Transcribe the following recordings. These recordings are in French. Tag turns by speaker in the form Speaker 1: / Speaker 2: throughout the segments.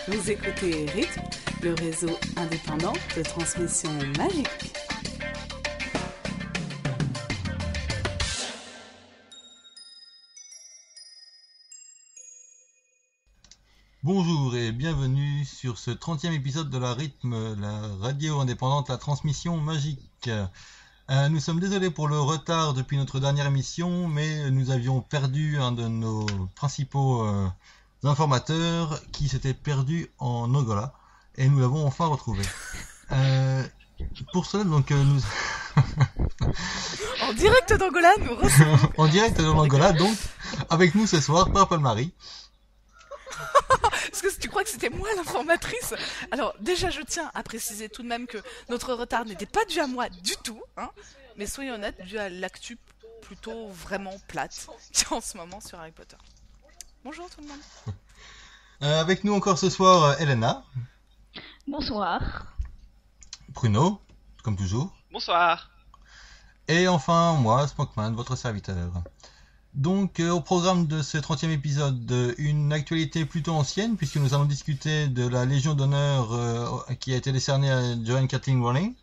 Speaker 1: Vous écoutez Rythme, le réseau indépendant de transmission magique.
Speaker 2: Bonjour et bienvenue sur ce 30e épisode de la Rythme, la radio indépendante, la transmission magique. Nous sommes désolés pour le retard depuis notre dernière émission, mais nous avions perdu un de nos principaux informateurs qui s'était perdu en Angola et nous l'avons enfin retrouvé. Pour cela, donc nous...
Speaker 3: En direct d'Angola, nous recevons...
Speaker 2: En direct de l'Angola, donc, avec nous ce soir, Purple Marie.
Speaker 3: Est-ce que tu crois que c'était moi l'informatrice? Alors déjà je tiens à préciser tout de même que notre retard n'était pas dû à moi du tout, hein, mais soyons honnêtes, dû à l'actu plutôt vraiment plate qu'il y a en ce moment sur Harry Potter. Bonjour tout le monde.
Speaker 2: Avec nous encore ce soir, Elena.
Speaker 4: Bonsoir.
Speaker 2: Bruno, comme toujours.
Speaker 5: Bonsoir.
Speaker 2: Et enfin moi, Smokeman, votre serviteur. Donc au programme de ce 30e épisode, une actualité plutôt ancienne puisque nous allons discuter de la Légion d'honneur qui a été décernée à Joanne Kathleen Rowling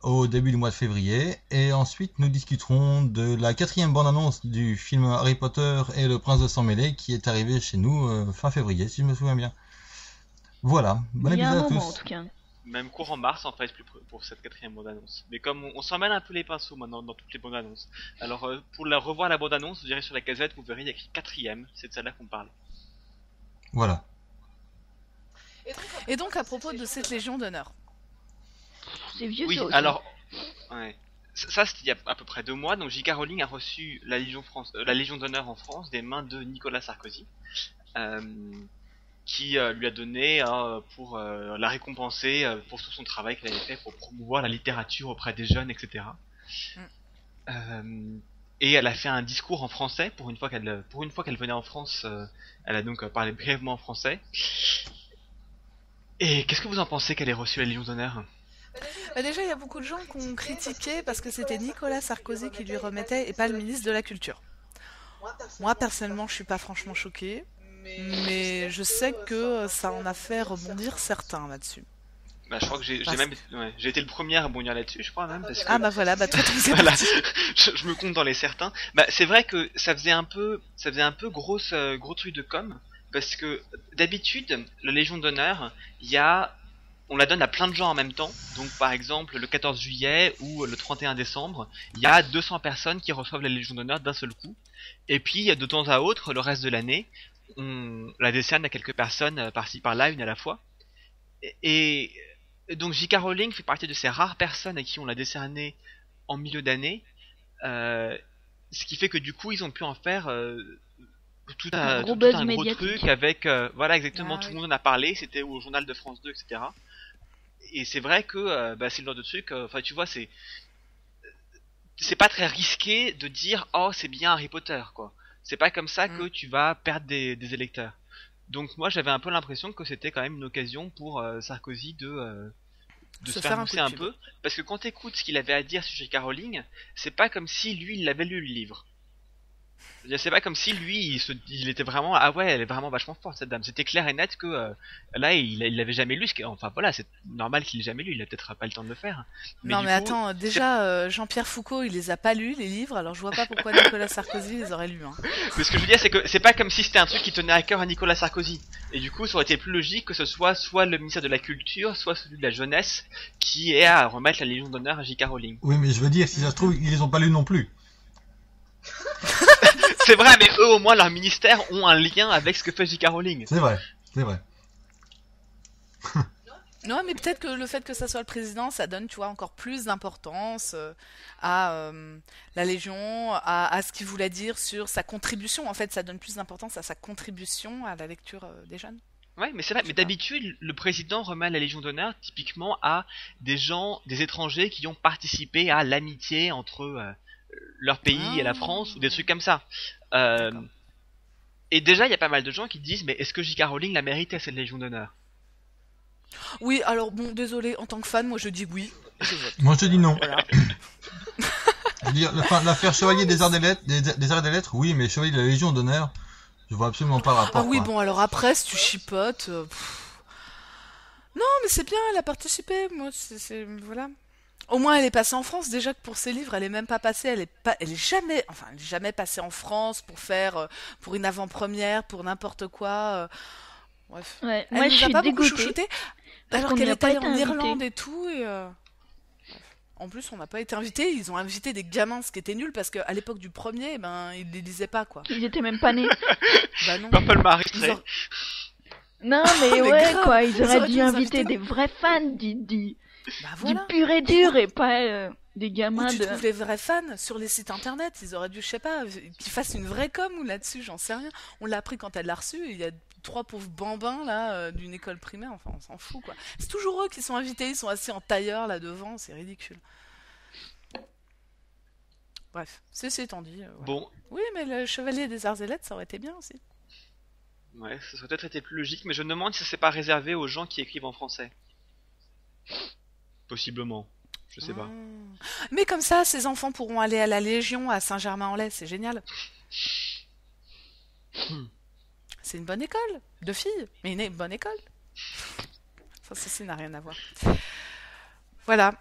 Speaker 2: au début du mois de février, et ensuite nous discuterons de la 4e bande-annonce du film Harry Potter et le Prince de Sang Mêlé qui est arrivé chez nous fin février si je me souviens bien. Voilà, bon épisode à tous.
Speaker 4: En tout cas.
Speaker 5: Même courant mars en fait pour cette 4e bande-annonce. Mais comme on s'en mêle un peu les pinceaux maintenant dans toutes les bandes-annonces. Alors pour revoir la bande-annonce, vous irez sur la Gazette, vous verrez il y a écrit 4e, c'est de celle-là qu'on parle.
Speaker 2: Voilà.
Speaker 3: Et donc à propos de cette Légion d'honneur.
Speaker 4: C'est vieux
Speaker 5: Oui,
Speaker 4: ça aussi.
Speaker 5: alors... Ouais. Ça c'était il y a à peu près 2 mois, donc J.K. Rowling a reçu la Légion d'honneur en France des mains de Nicolas Sarkozy. Qui lui a donné pour la récompenser pour tout son travail qu'elle avait fait pour promouvoir la littérature auprès des jeunes, etc. Et elle a fait un discours en français pour une fois qu'elle venait en France. Elle a donc parlé brièvement en français. Et qu'est-ce que vous en pensez qu'elle ait reçu la Légion d'honneur?
Speaker 3: Déjà il y a beaucoup de gens qui ont critiqué parce que c'était Nicolas Sarkozy qui lui remettait et pas le ministre de la Culture. Moi personnellement je suis pas franchement choquée. Mais je sais que ça en a fait rebondir certains là-dessus.
Speaker 5: Bah, je crois que j'ai été le premier à rebondir là-dessus, je crois même. Parce que...
Speaker 3: Ah bah voilà, bah toi tu sais
Speaker 5: voilà, je me compte dans les certains. Bah c'est vrai que ça faisait un peu gros truc de com, parce que d'habitude la Légion d'honneur, on la donne à plein de gens en même temps. Donc par exemple le 14 juillet ou le 31 décembre, il y a 200 personnes qui reçoivent la Légion d'honneur d'un seul coup. Et puis de temps à autre, le reste de l'année, on la décerne à quelques personnes par-ci par-là, une à la fois. Et donc J.K. Rowling fait partie de ces rares personnes à qui on l'a décerné en milieu d'année, ce qui fait que du coup ils ont pu en faire tout un gros truc avec voilà exactement, tout le monde en a parlé, c'était au journal de France 2, etc. Et c'est vrai que c'est le genre de truc, enfin tu vois, c'est pas très risqué de dire oh c'est bien Harry Potter quoi. C'est pas comme ça que tu vas perdre des électeurs. Donc moi j'avais un peu l'impression que c'était quand même une occasion pour Sarkozy de se faire pousser un peu. Parce que quand t'écoutes ce qu'il avait à dire sur J.K. Rowling, c'est pas comme si lui il avait lu le livre. C'est pas comme si lui il était vraiment ah ouais elle est vraiment vachement forte cette dame. C'était clair et net que là il l'avait jamais lu, enfin voilà c'est normal qu'il l'ait jamais lu, il a peut-être pas le temps de le faire.
Speaker 3: Non mais attends, déjà Jean-Pierre Foucault il les a pas lus les livres, alors je vois pas pourquoi Nicolas Sarkozy les aurait lus hein.
Speaker 5: Mais ce que je veux dire c'est que c'est pas comme si c'était un truc qui tenait à cœur à Nicolas Sarkozy. Et du coup ça aurait été plus logique que ce soit le ministère de la Culture, soit celui de la Jeunesse qui ait à remettre la Légion d'honneur à J.K. Rowling.
Speaker 2: Oui mais je veux dire si ça se trouve ils les ont pas lus non plus.
Speaker 5: C'est vrai, mais eux au moins leur ministère ont un lien avec ce que fait J.K. Rowling.
Speaker 2: C'est vrai, c'est vrai.
Speaker 3: Non, mais peut-être que le fait que ça soit le président, ça donne, tu vois, encore plus d'importance à la Légion, à ce qu'il voulait dire sur sa contribution. En fait, ça donne plus d'importance à sa contribution à la lecture des jeunes.
Speaker 5: Ouais, mais c'est vrai. Mais d'habitude, le président remet la Légion d'honneur typiquement à des étrangers qui ont participé à l'amitié entre leur pays et la France ou des trucs comme ça. Et déjà il y a pas mal de gens qui disent mais est-ce que J.K. Rowling la méritait cette Légion d'honneur?
Speaker 3: Oui alors bon désolé en tant que fan moi je dis oui. Je vote.
Speaker 2: Moi je dis non.
Speaker 3: Voilà.
Speaker 2: Je veux dire l'affaire chevalier des arts des lettres oui mais chevalier de la Légion d'honneur je vois absolument pas le rapport.
Speaker 3: Ah oui
Speaker 2: quoi.
Speaker 3: bon alors après si tu chipotes Non, mais c'est bien, elle a participé. Moi, voilà. Au moins, elle est passée en France. Déjà que pour ses livres, elle est même pas passée. Elle est jamais, enfin, elle est jamais passée en France pour faire, pour une avant-première, pour n'importe quoi. Bref.
Speaker 4: Ouais,
Speaker 3: Elle
Speaker 4: moi je
Speaker 3: nous a
Speaker 4: suis
Speaker 3: pas beaucoup
Speaker 4: dégoûtée
Speaker 3: chouchouté,
Speaker 4: parce
Speaker 3: alors
Speaker 4: qu'on
Speaker 3: qu'elle
Speaker 4: n'y a
Speaker 3: est
Speaker 4: pas
Speaker 3: allée
Speaker 4: été
Speaker 3: en
Speaker 4: invité.
Speaker 3: Irlande et tout. En plus, on n'a pas été invités. Ils ont invité des gamins, ce qui était nul parce qu'à l'époque du premier, eh ben, ils les lisaient pas, quoi.
Speaker 4: Ils étaient même pas nés.
Speaker 3: Bah non.
Speaker 5: Purple m'a
Speaker 3: Ils
Speaker 5: arrêté.
Speaker 3: auraient-
Speaker 4: Non, mais
Speaker 3: Mais
Speaker 4: ouais,
Speaker 3: grave,
Speaker 4: quoi, ils
Speaker 3: ils
Speaker 4: auraient
Speaker 3: auraient
Speaker 4: dû
Speaker 3: dû nous
Speaker 4: inviter
Speaker 3: inviter.
Speaker 4: des vrais fans du
Speaker 3: Bah voilà.
Speaker 4: pur et dur et pas des
Speaker 3: Où
Speaker 4: gamins
Speaker 3: tu
Speaker 4: de...
Speaker 3: trouves les vrais fans sur les sites internet. Ils auraient dû, je sais pas, qu'ils fassent une vraie com ou là-dessus, j'en sais rien. On l'a appris quand elle l'a reçu. Et il y a 3 pauvres bambins là d'une école primaire. Enfin, on s'en fout, quoi. C'est toujours eux qui sont invités. Ils sont assis en tailleur là devant. C'est ridicule. Bref, ceci étant dit. Voilà.
Speaker 5: Bon,
Speaker 3: Oui, mais le chevalier des arts et lettres, ça aurait été bien aussi.
Speaker 5: ouais, ça aurait peut-être été plus logique, mais je me demande si c'est pas réservé aux gens qui écrivent en français. Possiblement. Je sais pas.
Speaker 3: Mais comme ça, ces enfants pourront aller à la Légion à Saint-Germain-en-Laye, c'est génial. C'est une bonne école de filles, mais une bonne école. Ça, ceci n'a rien à voir. Voilà.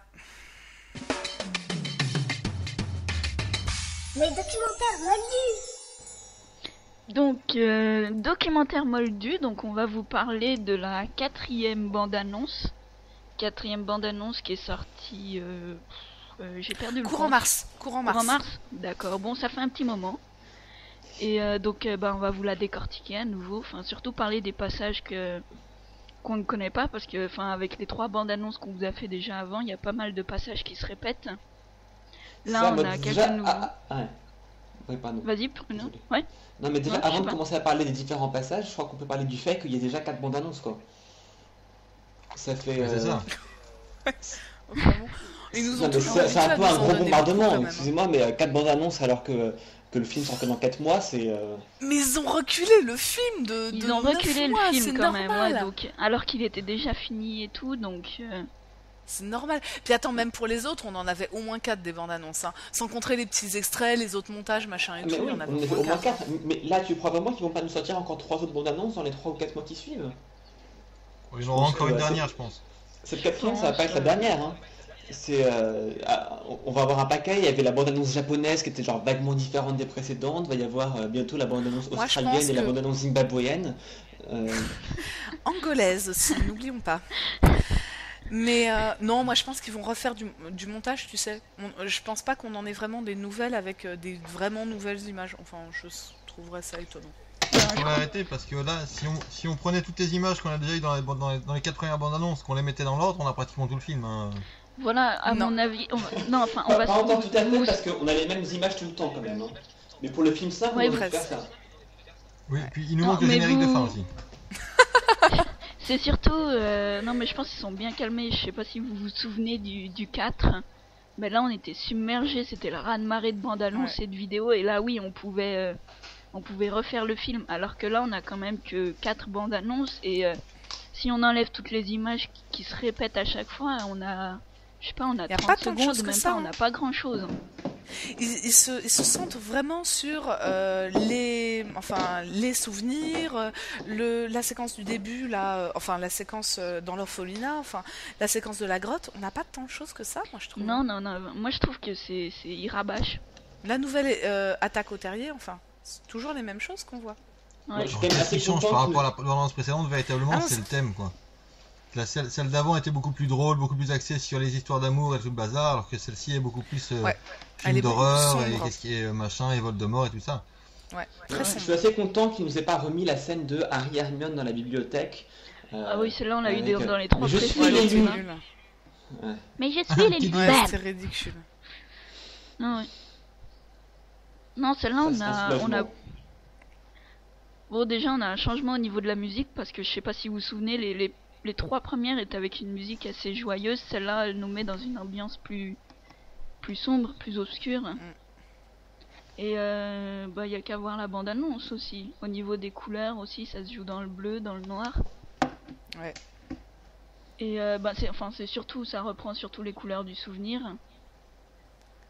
Speaker 6: Les documentaires moldus.
Speaker 4: Donc, documentaire moldu, donc on va vous parler de la quatrième bande-annonce. Quatrième bande-annonce qui est sortie... j'ai perdu le
Speaker 3: Courant
Speaker 4: compte.
Speaker 3: mars. Courant
Speaker 4: Courant
Speaker 3: mars.
Speaker 4: mars. D'accord, bon, ça fait un petit moment. Et donc, on va vous la décortiquer à nouveau. Enfin, surtout parler des passages qu'on ne connaît pas, parce que, enfin, avec les 3 bandes-annonces qu'on vous a fait déjà avant, il y a pas mal de passages qui se répètent. Là,
Speaker 7: Ça,
Speaker 4: on
Speaker 7: moi,
Speaker 4: a
Speaker 7: déjà-
Speaker 4: quelques nouveaux.
Speaker 7: ouais. Oui, pardon.
Speaker 4: Vas-y, Bruno.
Speaker 7: Désolé.
Speaker 4: Ouais.
Speaker 7: Non, mais déjà,
Speaker 4: Ouais, je
Speaker 7: avant
Speaker 4: sais
Speaker 7: de
Speaker 4: pas.
Speaker 7: commencer à parler des différents passages, je crois qu'on peut parler du fait qu'il y a déjà 4 bandes annonces, quoi. Ça fait.
Speaker 2: Ouais, c'est ça.
Speaker 3: Enfin, bon. Ils nous
Speaker 7: Non,
Speaker 3: ont
Speaker 7: mais
Speaker 3: toujours
Speaker 7: c'est un
Speaker 3: habitués à
Speaker 7: peu
Speaker 3: nous
Speaker 7: un
Speaker 3: en
Speaker 7: gros
Speaker 3: donner beaucoup,
Speaker 7: bombardement,
Speaker 3: quand même, hein.
Speaker 7: excusez-moi, mais 4 bandes annonces alors que le film sortait dans 4 mois, c'est.
Speaker 3: Mais ils ont reculé le film de
Speaker 4: Ils
Speaker 3: de
Speaker 4: ont
Speaker 3: 9
Speaker 4: reculé
Speaker 3: mois,
Speaker 4: le film
Speaker 3: c'est
Speaker 4: quand même,
Speaker 3: normal.
Speaker 4: ouais, donc, alors qu'il était déjà fini et tout, donc...
Speaker 3: C'est normal. Puis attends, même pour les autres, on en avait au moins 4 des bandes annonces. Hein. Sans compter les petits extraits, les autres montages, machin et
Speaker 7: Mais
Speaker 3: tout,
Speaker 7: oui,
Speaker 3: il y en avait
Speaker 7: on
Speaker 3: au
Speaker 7: avait
Speaker 3: moins
Speaker 7: au moins
Speaker 3: 4.
Speaker 7: 4. Mais là, tu crois vraiment qu'ils vont pas nous sortir encore 3 autres bandes annonces dans les 3 ou 4 mois qui suivent?
Speaker 2: Ils en auront encore une dernière, je pense.
Speaker 7: Cette quatrième,
Speaker 4: Non,
Speaker 7: ça va pas être la dernière, hein. On va avoir un paquet. Il y avait la bande-annonce japonaise qui était genre vaguement différente des précédentes. Il va y avoir bientôt la bande-annonce
Speaker 3: Moi, je
Speaker 7: australienne
Speaker 3: pense
Speaker 7: et la
Speaker 3: que-
Speaker 7: bande-annonce zimbabwéenne.
Speaker 3: Angolaise aussi, n'oublions pas. Mais non, moi je pense qu'ils vont refaire du montage, tu sais. Je pense pas qu'on en ait vraiment des nouvelles avec des vraiment nouvelles images. Enfin, je trouverais ça étonnant.
Speaker 2: On va arrêter parce que là, si on prenait toutes les images qu'on a déjà eues dans les 4 premières bandes annonces, qu'on les mettait dans l'ordre, on a pratiquement tout le film. Hein.
Speaker 4: Voilà, à
Speaker 3: Non.
Speaker 4: mon avis... Non, enfin, on va...
Speaker 7: Pas encore tout à fait parce qu'on a les mêmes images tout le temps quand même, hein. Mais pour le film 5,
Speaker 4: Ouais,
Speaker 7: on va
Speaker 3: presque.
Speaker 7: faire ça.
Speaker 2: Oui, puis il nous
Speaker 4: Non,
Speaker 2: manque le
Speaker 4: mais
Speaker 2: générique de
Speaker 4: vous-
Speaker 2: fin aussi.
Speaker 4: C'est surtout... Non, mais je pense qu'ils sont bien calmés. Je sais pas si vous vous souvenez du 4. Mais là, on était submergés. C'était le raz-de-marée de bandes annonces et de vidéos. Et là, oui, on pouvait refaire le film. Alors que là, on a quand même que 4 bandes annonces. Et si on enlève toutes les images qui se répètent à chaque fois, on a... Je sais pas, on a
Speaker 3: Y a
Speaker 4: 30
Speaker 3: pas tant de
Speaker 4: secondes,
Speaker 3: choses que
Speaker 4: même
Speaker 3: ça,
Speaker 4: pas, on
Speaker 3: hein.
Speaker 4: n'a pas grand-chose.
Speaker 3: Ils se centrent vraiment sur les souvenirs, la séquence du début, là, enfin la séquence dans l'orphelinat, enfin la séquence de la grotte. On n'a pas tant de choses que ça, moi je trouve.
Speaker 4: Non, non, non. Moi, je trouve que c'est ils rabâchent.
Speaker 3: La nouvelle attaque au terrier, enfin, c'est toujours les mêmes choses qu'on voit.
Speaker 7: Moi,
Speaker 4: Ouais.
Speaker 7: je suis quand même
Speaker 2: Ce
Speaker 7: assez
Speaker 2: qui change
Speaker 7: content
Speaker 2: par
Speaker 7: qu'ils-
Speaker 2: rapport à la bande précédente, véritablement,
Speaker 3: Ah non,
Speaker 2: c'est
Speaker 3: c'est-
Speaker 2: le thème, quoi. Celle d'avant était beaucoup plus drôle, beaucoup plus axée sur les histoires d'amour et tout le bazar, alors que celle-ci est beaucoup plus
Speaker 3: Ouais. Elle
Speaker 2: film
Speaker 3: est beaucoup
Speaker 2: d'horreur
Speaker 3: plus
Speaker 2: et
Speaker 3: sombre.
Speaker 2: qu'est-ce qui est machin et Voldemort et tout ça.
Speaker 3: Ouais, très
Speaker 7: Je suis
Speaker 3: sombre.
Speaker 7: assez content qu'il nous ait pas remis la scène de Harry et Hermione dans la bibliothèque.
Speaker 4: Ah oui, celle-là, on l'a eu
Speaker 7: avec,
Speaker 4: dans les 3
Speaker 7: mais je suis
Speaker 3: Ouais,
Speaker 4: précédents.
Speaker 7: l'élu.
Speaker 3: c'est nul.
Speaker 4: Mais je
Speaker 2: Ah,
Speaker 4: suis les
Speaker 2: petite
Speaker 3: Ouais,
Speaker 4: libères.
Speaker 3: c'est ridicule.
Speaker 4: Non, oui. Non, celle-là,
Speaker 7: Ça,
Speaker 4: on
Speaker 7: c'est un
Speaker 4: a...
Speaker 7: soulagement.
Speaker 4: Bon, déjà, on a un changement au niveau de la musique, parce que je sais pas si vous vous souvenez, les 3 premières étaient avec une musique assez joyeuse. Celle-là, elle nous met dans une ambiance plus sombre, plus obscure. Et bah, y a qu'à voir la bande-annonce aussi. Au niveau des couleurs aussi, ça se joue dans le bleu, dans le noir.
Speaker 3: Ouais.
Speaker 4: Et bah, c'est surtout, ça reprend surtout les couleurs du souvenir.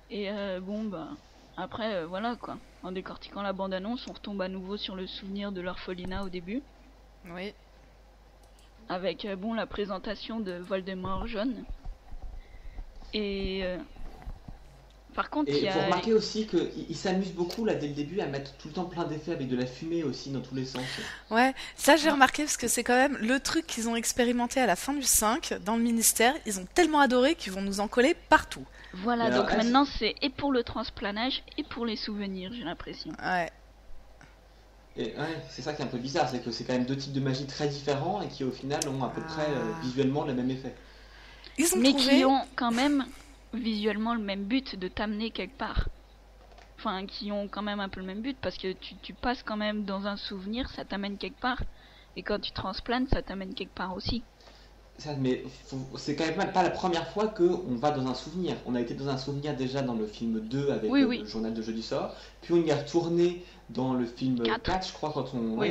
Speaker 4: Et bon, bah, après, voilà quoi. En décortiquant la bande-annonce, on retombe à nouveau sur le souvenir de l'orphelinat au début.
Speaker 3: Oui.
Speaker 4: avec la présentation de Voldemort jaune. Et par contre,
Speaker 7: Et il faut remarquer aussi qu'il s'amuse beaucoup là dès le début à mettre tout le temps plein d'effets avec de la fumée aussi dans tous les sens.
Speaker 3: Ouais, ça j'ai remarqué parce que c'est quand même le truc qu'ils ont expérimenté à la fin du 5 dans le ministère. Ils ont tellement adoré qu'ils vont nous en coller partout.
Speaker 4: Voilà,
Speaker 7: Alors,
Speaker 4: donc maintenant c'est et pour le transplanage et pour les souvenirs, j'ai l'impression.
Speaker 3: Ouais.
Speaker 7: Et ouais, c'est ça qui est un peu bizarre, c'est que c'est quand même 2 types de magie très différents et qui au final ont à peu près visuellement le même effet.
Speaker 3: Ils ont
Speaker 4: Mais
Speaker 3: trouvé...
Speaker 4: qui ont quand même visuellement le même but de t'amener quelque part. Enfin, qui ont quand même un peu le même but, parce que tu passes quand même dans un souvenir, ça t'amène quelque part. Et quand tu transplantes, ça t'amène quelque part aussi.
Speaker 7: Ça, mais c'est quand même pas la première fois qu'on va dans un souvenir. On a été dans un souvenir déjà dans le film 2 avec
Speaker 4: Oui.
Speaker 7: le journal de jeudi sort, puis on y est retourné dans le film 4, je crois, quand on voit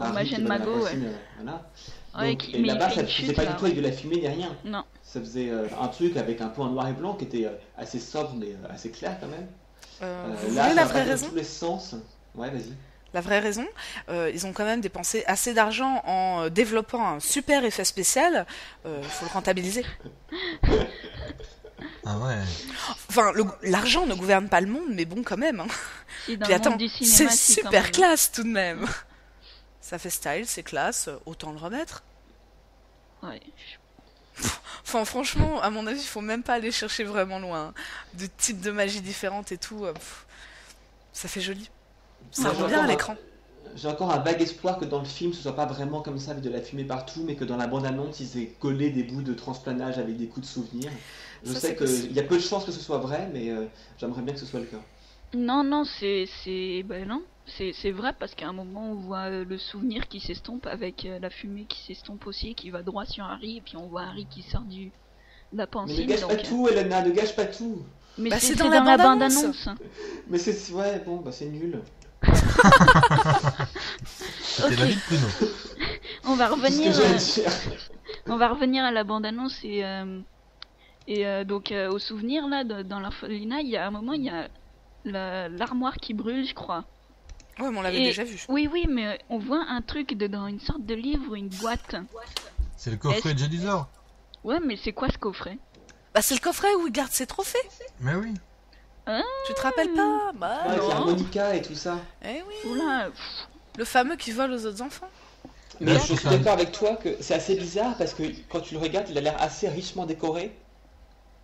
Speaker 7: Harry qui va dans la
Speaker 4: Mago,
Speaker 7: piscine, voilà.
Speaker 4: Ouais,
Speaker 7: Donc, et là-bas, ça faisait pas du tout avec de la fumée ni rien.
Speaker 4: Non.
Speaker 7: Ça faisait un truc avec un peu en noir et blanc qui était assez sobre mais assez clair quand même.
Speaker 3: Vous
Speaker 7: Là,
Speaker 3: voulez la
Speaker 7: ça
Speaker 3: vraie
Speaker 7: va dans
Speaker 3: raison ?
Speaker 7: tous les sens. Ouais, vas-y.
Speaker 3: La vraie raison, ils ont quand même dépensé assez d'argent en développant un super effet spécial. Faut le rentabiliser.
Speaker 2: Ah ouais.
Speaker 3: Enfin, l'argent ne gouverne pas le monde, mais bon, quand même. Hein.
Speaker 4: Si, dans
Speaker 3: Puis
Speaker 4: le monde
Speaker 3: attends,
Speaker 4: du cinéma,
Speaker 3: c'est
Speaker 4: si, quand
Speaker 3: super
Speaker 4: même.
Speaker 3: classe tout de même. Ça fait style, c'est classe, autant le remettre.
Speaker 4: Ouais.
Speaker 3: Enfin, franchement, à mon avis, il faut même pas aller chercher vraiment loin. De types de magie différentes et tout. Ça fait joli. Ça
Speaker 7: Moi,
Speaker 3: rend bien à l'écran.
Speaker 7: J'ai encore un vague espoir que dans le film ce soit pas vraiment comme ça avec de la fumée partout, mais que dans la bande-annonce ils aient collé des bouts de transplanage avec des coups de souvenirs. Je
Speaker 3: Ça,
Speaker 7: sais
Speaker 3: c'est possible.
Speaker 7: qu'il y a peu de chances que ce soit vrai, mais j'aimerais bien que ce soit le cas.
Speaker 4: Non, non, c'est vrai parce qu'à un moment on voit le souvenir qui s'estompe avec la fumée qui s'estompe aussi et qui va droit sur Harry et puis on voit Harry qui sort de la
Speaker 7: Mais
Speaker 4: pensée.
Speaker 7: ne gâche pas tout, Elena, ne gâche pas tout.
Speaker 4: Mais
Speaker 3: Bah,
Speaker 4: c'est
Speaker 3: c'est
Speaker 4: dans
Speaker 3: dans
Speaker 4: la
Speaker 3: la
Speaker 4: bande-annonce.
Speaker 7: Mais c'est ouais, bon, bah c'est nul.
Speaker 2: C'était
Speaker 4: Ok.
Speaker 2: la vie de Pruno.
Speaker 4: On va
Speaker 7: C'est ce que
Speaker 4: revenir,
Speaker 7: j'allais dire.
Speaker 4: on va revenir à la bande-annonce et donc au souvenir là dans l'orphelinat, il y a un moment il y a l'armoire qui brûle, je crois.
Speaker 3: Ouais, mais on l'avait
Speaker 4: Et-
Speaker 3: déjà vu.
Speaker 4: Oui, oui, mais on voit un truc dedans, une sorte de livre, une boîte.
Speaker 2: C'est le coffret de Jedizor.
Speaker 4: Ouais, mais c'est quoi ce coffret?
Speaker 3: Bah, c'est le coffret où il garde ses trophées.
Speaker 2: Mais oui.
Speaker 3: Tu te rappelles pas? Bah,
Speaker 7: Ouais, avec
Speaker 3: non.
Speaker 7: l'harmonica et tout ça.
Speaker 3: Eh oui.
Speaker 4: Oula,
Speaker 3: Le fameux qui vole aux autres enfants.
Speaker 7: Mais
Speaker 2: Là,
Speaker 7: je
Speaker 2: c'est
Speaker 7: suis
Speaker 2: ça.
Speaker 7: d'accord avec toi que c'est assez bizarre parce que quand tu le regardes, il a l'air assez richement décoré.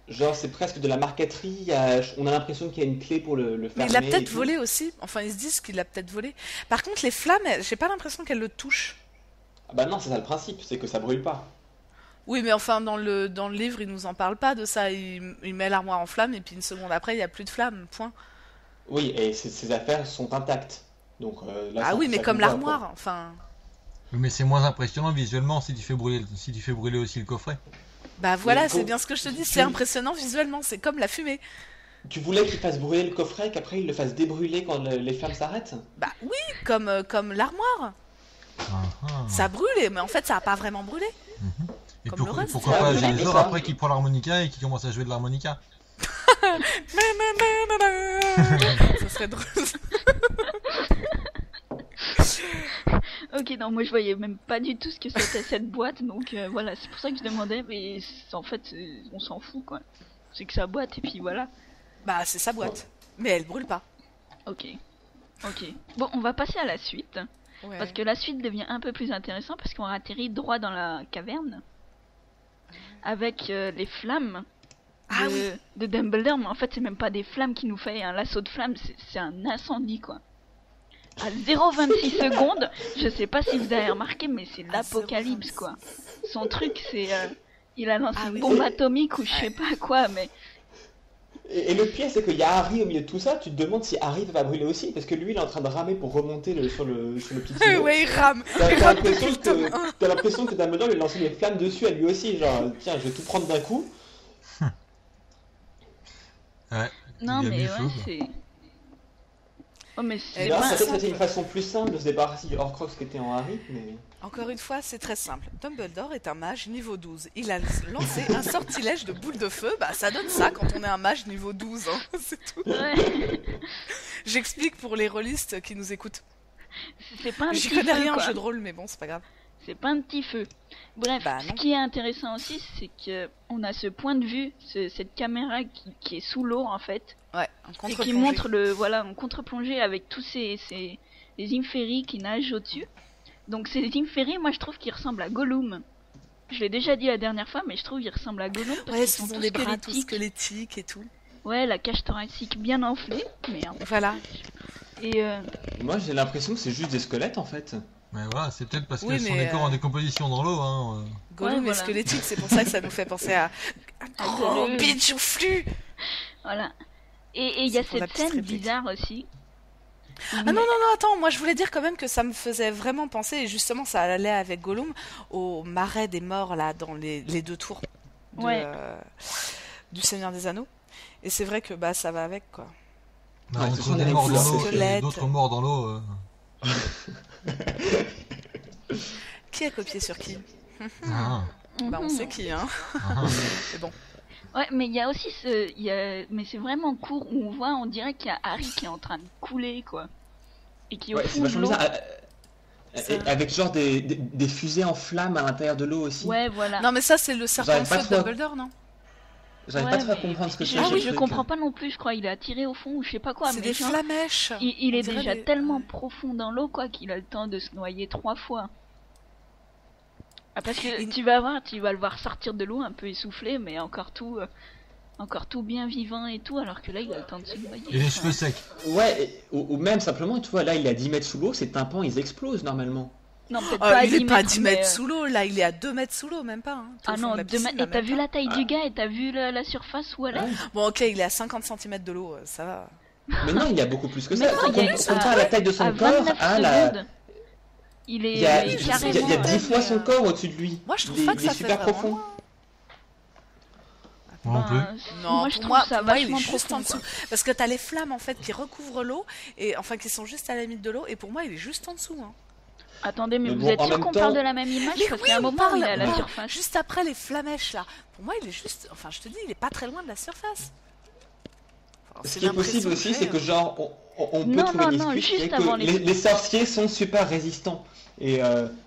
Speaker 7: Genre, c'est presque de la marqueterie. On a l'impression qu'il y a une clé pour le
Speaker 3: Mais
Speaker 7: fermer.
Speaker 3: il l'a
Speaker 7: et
Speaker 3: peut-être
Speaker 7: tout.
Speaker 3: volé aussi. Enfin, ils se disent qu'il l'a peut-être volé. Par contre, les flammes, j'ai pas l'impression qu'elles le touchent.
Speaker 7: Ah bah non, c'est ça le principe, c'est que ça brûle pas.
Speaker 3: Oui, mais enfin, dans le livre, il nous en parle pas de ça. Il met l'armoire en flamme et puis une seconde après, il y a plus de flammes. Point.
Speaker 7: Oui, et ses affaires sont intactes. Donc là,
Speaker 3: Ah
Speaker 7: ça-
Speaker 3: oui,
Speaker 7: ça
Speaker 3: mais comme
Speaker 7: compte pas,
Speaker 3: l'armoire.
Speaker 7: quoi.
Speaker 3: Enfin,
Speaker 2: Oui, mais c'est moins impressionnant visuellement si tu fais brûler aussi le coffret.
Speaker 3: bah voilà,
Speaker 7: Mais
Speaker 3: c'est
Speaker 7: faut-
Speaker 3: bien ce que je te dis.
Speaker 7: tu-
Speaker 3: C'est impressionnant visuellement. C'est comme la fumée.
Speaker 7: Tu voulais qu'il fasse brûler le coffret, qu'après il le fasse débrûler quand les flammes s'arrêtent?
Speaker 3: Bah oui, comme l'armoire.
Speaker 2: Ah, ah.
Speaker 3: Ça a brûlé, mais en fait, ça a pas vraiment brûlé.
Speaker 2: Et
Speaker 3: comme le reste.
Speaker 2: pourquoi
Speaker 7: Ah,
Speaker 2: pas
Speaker 7: oui,
Speaker 2: Jedizor
Speaker 7: ça.
Speaker 2: après qu'il prend l'harmonica et qu'il commence à jouer de l'harmonica?
Speaker 3: Ça serait drôle.
Speaker 4: ok, non, moi je voyais même pas du tout ce que c'était cette boîte, donc voilà, c'est pour ça que je demandais, mais en fait, on s'en fout quoi. C'est que sa boîte et puis voilà.
Speaker 3: Bah, c'est sa boîte. Mais elle brûle pas.
Speaker 4: Ok. Ok. Bon, on va passer à la suite.
Speaker 3: Ouais.
Speaker 4: Parce que la suite devient un peu plus intéressant parce qu'on atterrit droit dans la caverne. Avec les flammes
Speaker 3: Ah oui.
Speaker 4: de Dumbledore. Mais en fait, c'est même pas des flammes qui nous fait un lasso de flammes, c'est un incendie quoi. À 0,26 secondes, je sais pas si vous avez remarqué, mais c'est l'apocalypse quoi. Son truc, c'est. Il a lancé
Speaker 3: Ah
Speaker 4: une
Speaker 3: oui.
Speaker 4: bombe atomique ou je sais pas quoi, mais.
Speaker 7: Et le pire, c'est qu'il y a Harry au milieu de tout ça, tu te demandes si Harry va brûler aussi, parce que lui, il est en train de ramer pour remonter sur le petit îlot.
Speaker 3: Ouais, il rame.
Speaker 7: T'as
Speaker 3: Il rame
Speaker 7: l'impression
Speaker 3: depuis le tome
Speaker 7: que, t'as l'impression que Dumbledore lui a lancé des flammes dessus à lui aussi, genre, tiens, je vais tout prendre d'un coup.
Speaker 2: Ouais.
Speaker 4: Non,
Speaker 2: il a mis
Speaker 4: mais
Speaker 2: le feu,
Speaker 4: ouais,
Speaker 2: quoi.
Speaker 4: c'est. Oh, mais
Speaker 3: Eh
Speaker 4: c'est
Speaker 7: Là,
Speaker 3: ben,
Speaker 4: pas.
Speaker 7: peut-être que c'était
Speaker 3: simple.
Speaker 7: une façon plus simple de se débarrasser du Horcrux qui était en Harry, mais...
Speaker 3: Encore une fois, c'est très simple. Dumbledore est un mage niveau 12. Il a lancé un sortilège de boule de feu. Bah, ça donne ça quand on est un mage niveau 12. Hein. C'est tout.
Speaker 4: Ouais.
Speaker 3: J'explique pour les rôlistes qui nous écoutent.
Speaker 4: C'est pas un
Speaker 3: J'y
Speaker 4: petit
Speaker 3: connais
Speaker 4: feu,
Speaker 3: rien en
Speaker 4: quoi.
Speaker 3: jeu de rôle, mais bon, c'est pas grave.
Speaker 4: C'est pas un petit feu. Bref,
Speaker 3: Bah,
Speaker 4: ce
Speaker 3: non.
Speaker 4: qui est intéressant aussi, c'est que on a ce point de vue, cette caméra qui est sous l'eau en fait,
Speaker 3: Ouais, un
Speaker 4: et qui
Speaker 3: contre-plongée.
Speaker 4: montre en contre-plongée avec tous les Inferi qui nagent au-dessus. Donc ces Inferi, moi je trouve qu'ils ressemblent à Gollum. Je l'ai déjà dit la dernière fois, mais je trouve qu'ils ressemblent à Gollum parce
Speaker 3: Ouais,
Speaker 4: qu'ils sont
Speaker 3: ils ont
Speaker 4: tous
Speaker 3: des bras tous
Speaker 4: squelettiques.
Speaker 3: squelettiques et tout.
Speaker 4: Ouais, la cage thoracique bien enflée, mais
Speaker 3: Voilà.
Speaker 4: et
Speaker 7: Moi, j'ai l'impression que c'est juste des squelettes en fait.
Speaker 2: Mais voilà, c'est peut-être parce
Speaker 3: Oui,
Speaker 2: que ce sont
Speaker 3: mais,
Speaker 2: des corps en décomposition dans l'eau. Hein.
Speaker 3: Gollum
Speaker 4: Ouais,
Speaker 3: est
Speaker 4: voilà.
Speaker 3: squelettique, c'est pour ça que ça nous fait penser à un gros
Speaker 4: Gollum.
Speaker 3: bitch au flux.
Speaker 4: voilà. Et il y a
Speaker 3: C'est pour la
Speaker 4: cette
Speaker 3: petite
Speaker 4: scène
Speaker 3: réplique.
Speaker 4: bizarre aussi.
Speaker 3: Ah non, non, non, attends, moi je voulais dire quand même que ça me faisait vraiment penser, et justement ça allait avec Gollum, au marais des morts là, dans les 2 tours
Speaker 4: Ouais.
Speaker 3: du Seigneur des Anneaux. Et c'est vrai que bah ça va avec quoi.
Speaker 2: Bah,
Speaker 7: Ouais,
Speaker 2: entre
Speaker 7: ce sont
Speaker 2: des
Speaker 7: des
Speaker 2: morts dans l'eau et
Speaker 3: squelettes.
Speaker 2: d'autres morts dans l'eau.
Speaker 3: Qui a copié sur qui?
Speaker 2: Ah,
Speaker 3: Bah on
Speaker 4: Mhm.
Speaker 3: sait qui, hein.
Speaker 2: ah.
Speaker 3: Mais bon.
Speaker 4: Ouais, mais il y a aussi mais c'est vraiment court où on dirait qu'il y a Harry qui est en train de couler quoi. Et qui est au
Speaker 7: Ouais, c'est
Speaker 4: fond de
Speaker 7: vachement
Speaker 4: l'eau.
Speaker 7: bizarre.
Speaker 3: Ça-
Speaker 7: Avec genre des fusées en flammes à l'intérieur de l'eau aussi.
Speaker 4: Ouais, voilà.
Speaker 3: Non mais ça c'est le serpent de
Speaker 7: J'arrive pas
Speaker 3: feu de
Speaker 7: trop à-
Speaker 3: Dumbledore, non?
Speaker 7: J'arrive
Speaker 4: Ouais,
Speaker 7: pas trop à
Speaker 4: mais
Speaker 7: comprendre ce que c'est.
Speaker 4: Ah
Speaker 7: ce
Speaker 4: oui, je
Speaker 7: truc.
Speaker 4: comprends pas non plus, je crois. Il est attiré au fond ou je sais pas quoi.
Speaker 3: C'est
Speaker 4: Mais
Speaker 3: des
Speaker 4: genre,
Speaker 3: flamèches.
Speaker 4: il
Speaker 3: On
Speaker 4: est
Speaker 3: dirait
Speaker 4: déjà
Speaker 3: des-
Speaker 4: tellement profond dans l'eau quoi qu'il a le temps de se noyer 3 fois. Ah, parce que
Speaker 3: Il-
Speaker 4: tu vas le voir sortir de l'eau un peu essoufflé, mais encore tout bien vivant et tout, alors que là il a le temps de se noyer.
Speaker 2: Et les
Speaker 4: Enfin,
Speaker 2: cheveux secs.
Speaker 7: Ouais, ou même simplement, tu vois, là il est à 10 mètres sous l'eau, ses tympans ils explosent normalement.
Speaker 4: Non, peut-être
Speaker 3: Ah,
Speaker 4: pas à
Speaker 3: il est
Speaker 4: 10
Speaker 3: pas à
Speaker 4: mètres,
Speaker 3: 10
Speaker 4: mais,
Speaker 3: mètres sous l'eau, là il est à 2 mètres sous l'eau, même pas. Hein. T'es au
Speaker 4: Ah
Speaker 3: fond
Speaker 4: non,
Speaker 3: de la
Speaker 4: 2
Speaker 3: piscine,
Speaker 4: mètres.
Speaker 3: là,
Speaker 4: Et t'as
Speaker 3: même
Speaker 4: vu
Speaker 3: pas.
Speaker 4: la taille du gars et t'as vu la surface où elle est?
Speaker 7: Ouais.
Speaker 3: Bon ok, il est à 50 cm de l'eau, ça va.
Speaker 7: Mais non, il y a beaucoup plus que
Speaker 4: Mais
Speaker 7: ça.
Speaker 4: non,
Speaker 7: Quand
Speaker 4: il y a-
Speaker 7: on compare la taille de son
Speaker 4: À
Speaker 7: corps
Speaker 4: 29
Speaker 7: à la.
Speaker 4: secondes, il est
Speaker 7: Il y a,
Speaker 4: mais
Speaker 7: il y a-
Speaker 4: carrément.
Speaker 7: il y a 10 fois
Speaker 3: mais,
Speaker 7: son corps au-dessus de lui.
Speaker 3: Moi je trouve
Speaker 7: Il est-
Speaker 3: pas que
Speaker 7: il est
Speaker 3: ça fait
Speaker 7: super
Speaker 3: vraiment
Speaker 7: profond.
Speaker 3: loin.
Speaker 2: Moi non plus.
Speaker 3: Non,
Speaker 4: moi je
Speaker 3: pour
Speaker 4: trouve
Speaker 3: moi,
Speaker 4: ça
Speaker 3: pour moi, il est
Speaker 4: vachement
Speaker 3: juste en
Speaker 4: profond.
Speaker 3: dessous. Parce que t'as les flammes en fait qui recouvrent l'eau, et enfin qui sont juste à la limite de l'eau, et pour moi il est juste en dessous. Hein.
Speaker 4: Attendez, mais
Speaker 7: Mais
Speaker 4: vous
Speaker 7: bon,
Speaker 4: êtes
Speaker 7: en
Speaker 4: sûr
Speaker 7: même
Speaker 4: qu'on
Speaker 7: temps-
Speaker 4: parle de la même image?
Speaker 3: Mais
Speaker 4: Parce
Speaker 3: oui,
Speaker 4: qu'il y a un
Speaker 3: on
Speaker 4: moment où
Speaker 3: parle,
Speaker 4: il est à la
Speaker 3: on parle
Speaker 4: surface.
Speaker 3: juste après les flamèches là. Pour moi il est juste, enfin je te dis, il est pas très loin de la surface. Enfin,
Speaker 7: Ce
Speaker 3: c'est
Speaker 7: qui est
Speaker 3: l'impression
Speaker 7: possible aussi,
Speaker 3: j'ai,
Speaker 7: c'est que
Speaker 3: hein.
Speaker 7: genre, on peut
Speaker 4: Non,
Speaker 7: trouver
Speaker 4: non,
Speaker 7: une
Speaker 4: non,
Speaker 7: excuse qui
Speaker 4: juste
Speaker 7: est que
Speaker 4: avant les-
Speaker 7: les sorciers sont super résistants. Et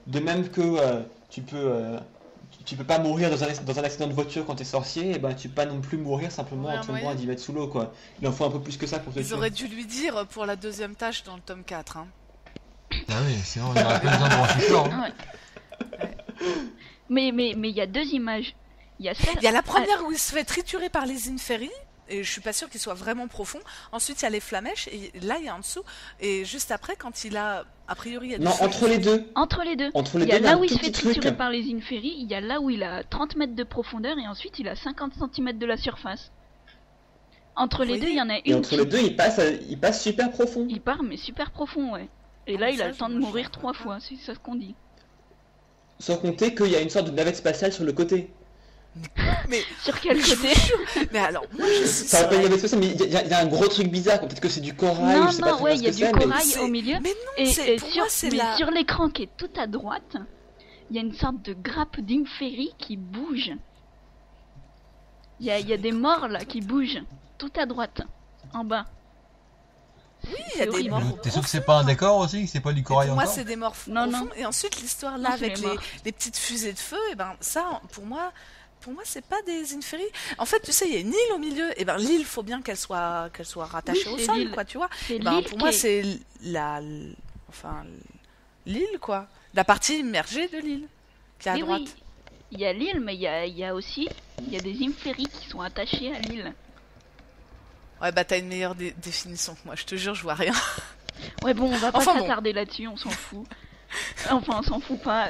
Speaker 7: de même que tu peux pas mourir dans un accident de voiture quand t'es sorcier, et ben tu peux pas non plus mourir simplement
Speaker 3: Ouais,
Speaker 7: en tombant
Speaker 3: moyen.
Speaker 7: à 10 mètres sous l'eau quoi. Il en faut un peu plus que ça pour te
Speaker 3: Ils
Speaker 7: tuer.
Speaker 3: auraient dû lui dire pour la 2e tâche dans le tome 4. Hein.
Speaker 2: Ah oui, sinon il n'y aurait pas besoin de grand support. Hein.
Speaker 4: Ouais. Mais il y a 2 images. Il y a celle.
Speaker 3: Il y a la première où il se fait triturer par les Inferi, et je suis pas sûre qu'il soit vraiment profond. Ensuite il y a les flamèches, et là il y a en dessous. Et juste après, quand il a, a priori, il y a des
Speaker 7: Non,
Speaker 3: feux
Speaker 7: entre les deux.
Speaker 4: Entre les deux.
Speaker 7: Entre les
Speaker 4: Il y a
Speaker 7: deux, il y a
Speaker 4: là
Speaker 7: un
Speaker 4: où il
Speaker 7: tout
Speaker 4: se fait
Speaker 7: petit truc.
Speaker 4: triturer par les Inferi, il y a là où il a 30 mètres de profondeur et ensuite il a 50 cm de la surface. Entre les
Speaker 3: Oui.
Speaker 4: deux, il y en a
Speaker 7: Et
Speaker 4: une
Speaker 7: entre les deux, il passe super profond.
Speaker 4: il part mais super profond, ouais. Et là,
Speaker 3: Ah,
Speaker 4: il
Speaker 3: ça,
Speaker 4: a le temps de
Speaker 3: moi, je
Speaker 4: mourir
Speaker 3: savais
Speaker 4: 3
Speaker 3: pas.
Speaker 4: fois, c'est ça ce qu'on dit.
Speaker 7: Sans compter qu'il y a une sorte de navette spatiale sur le côté.
Speaker 3: Mais,
Speaker 4: Sur quel
Speaker 3: je
Speaker 4: côté?
Speaker 3: vous jure, mais alors, moi je suis
Speaker 7: Ça va pas une
Speaker 3: sûre.
Speaker 7: navette spatiale, mais il y a un gros truc bizarre. Peut-être que c'est du corail,
Speaker 4: Non,
Speaker 7: je sais pas
Speaker 4: non,
Speaker 7: très
Speaker 4: ouais,
Speaker 7: bien
Speaker 4: il
Speaker 7: ce
Speaker 4: y a
Speaker 7: que
Speaker 4: du
Speaker 7: c'est, mais-
Speaker 4: corail
Speaker 3: c'est-
Speaker 4: au milieu.
Speaker 3: Mais non,
Speaker 4: Et
Speaker 3: pour
Speaker 4: sur,
Speaker 3: moi c'est
Speaker 4: mais
Speaker 3: la...
Speaker 4: sur l'écran qui est tout à droite, il y a une sorte de grappe d'Inferi qui bouge. Il y a des morts là qui bougent, tout à droite, en bas.
Speaker 3: Oui, il y a des
Speaker 4: horrible.
Speaker 3: morts.
Speaker 2: T'es sûr que c'est pas un décor aussi, que c'est pas du
Speaker 3: Et
Speaker 2: corail
Speaker 3: pour moi,
Speaker 2: encore?
Speaker 3: c'est des morts
Speaker 4: Non,
Speaker 3: profonds.
Speaker 4: non.
Speaker 3: Et ensuite, l'histoire
Speaker 4: Non,
Speaker 3: là
Speaker 4: c'est
Speaker 3: avec
Speaker 4: les morts.
Speaker 3: les petites fusées de feu, et ben ça, pour moi, c'est pas des Inferi. En fait, tu sais, il y a une île au milieu. Et ben l'île, faut bien qu'elle soit rattachée
Speaker 4: Oui,
Speaker 3: au
Speaker 4: c'est
Speaker 3: sol,
Speaker 4: l'île.
Speaker 3: quoi, tu vois.
Speaker 4: C'est
Speaker 3: Et ben
Speaker 4: l'île
Speaker 3: pour
Speaker 4: qui
Speaker 3: moi,
Speaker 4: est-
Speaker 3: c'est enfin l'île, quoi, la partie immergée de l'île qui est à
Speaker 4: Mais
Speaker 3: droite.
Speaker 4: oui, il y a l'île, mais il y a aussi des Inferi qui sont attachés à l'île.
Speaker 3: Ouais, bah t'as une meilleure définition que moi. Je te jure, je vois rien.
Speaker 4: Ouais, bon, on va pas
Speaker 3: Enfin, bon.
Speaker 4: s'attarder là-dessus, on s'en fout. Enfin, on s'en fout pas.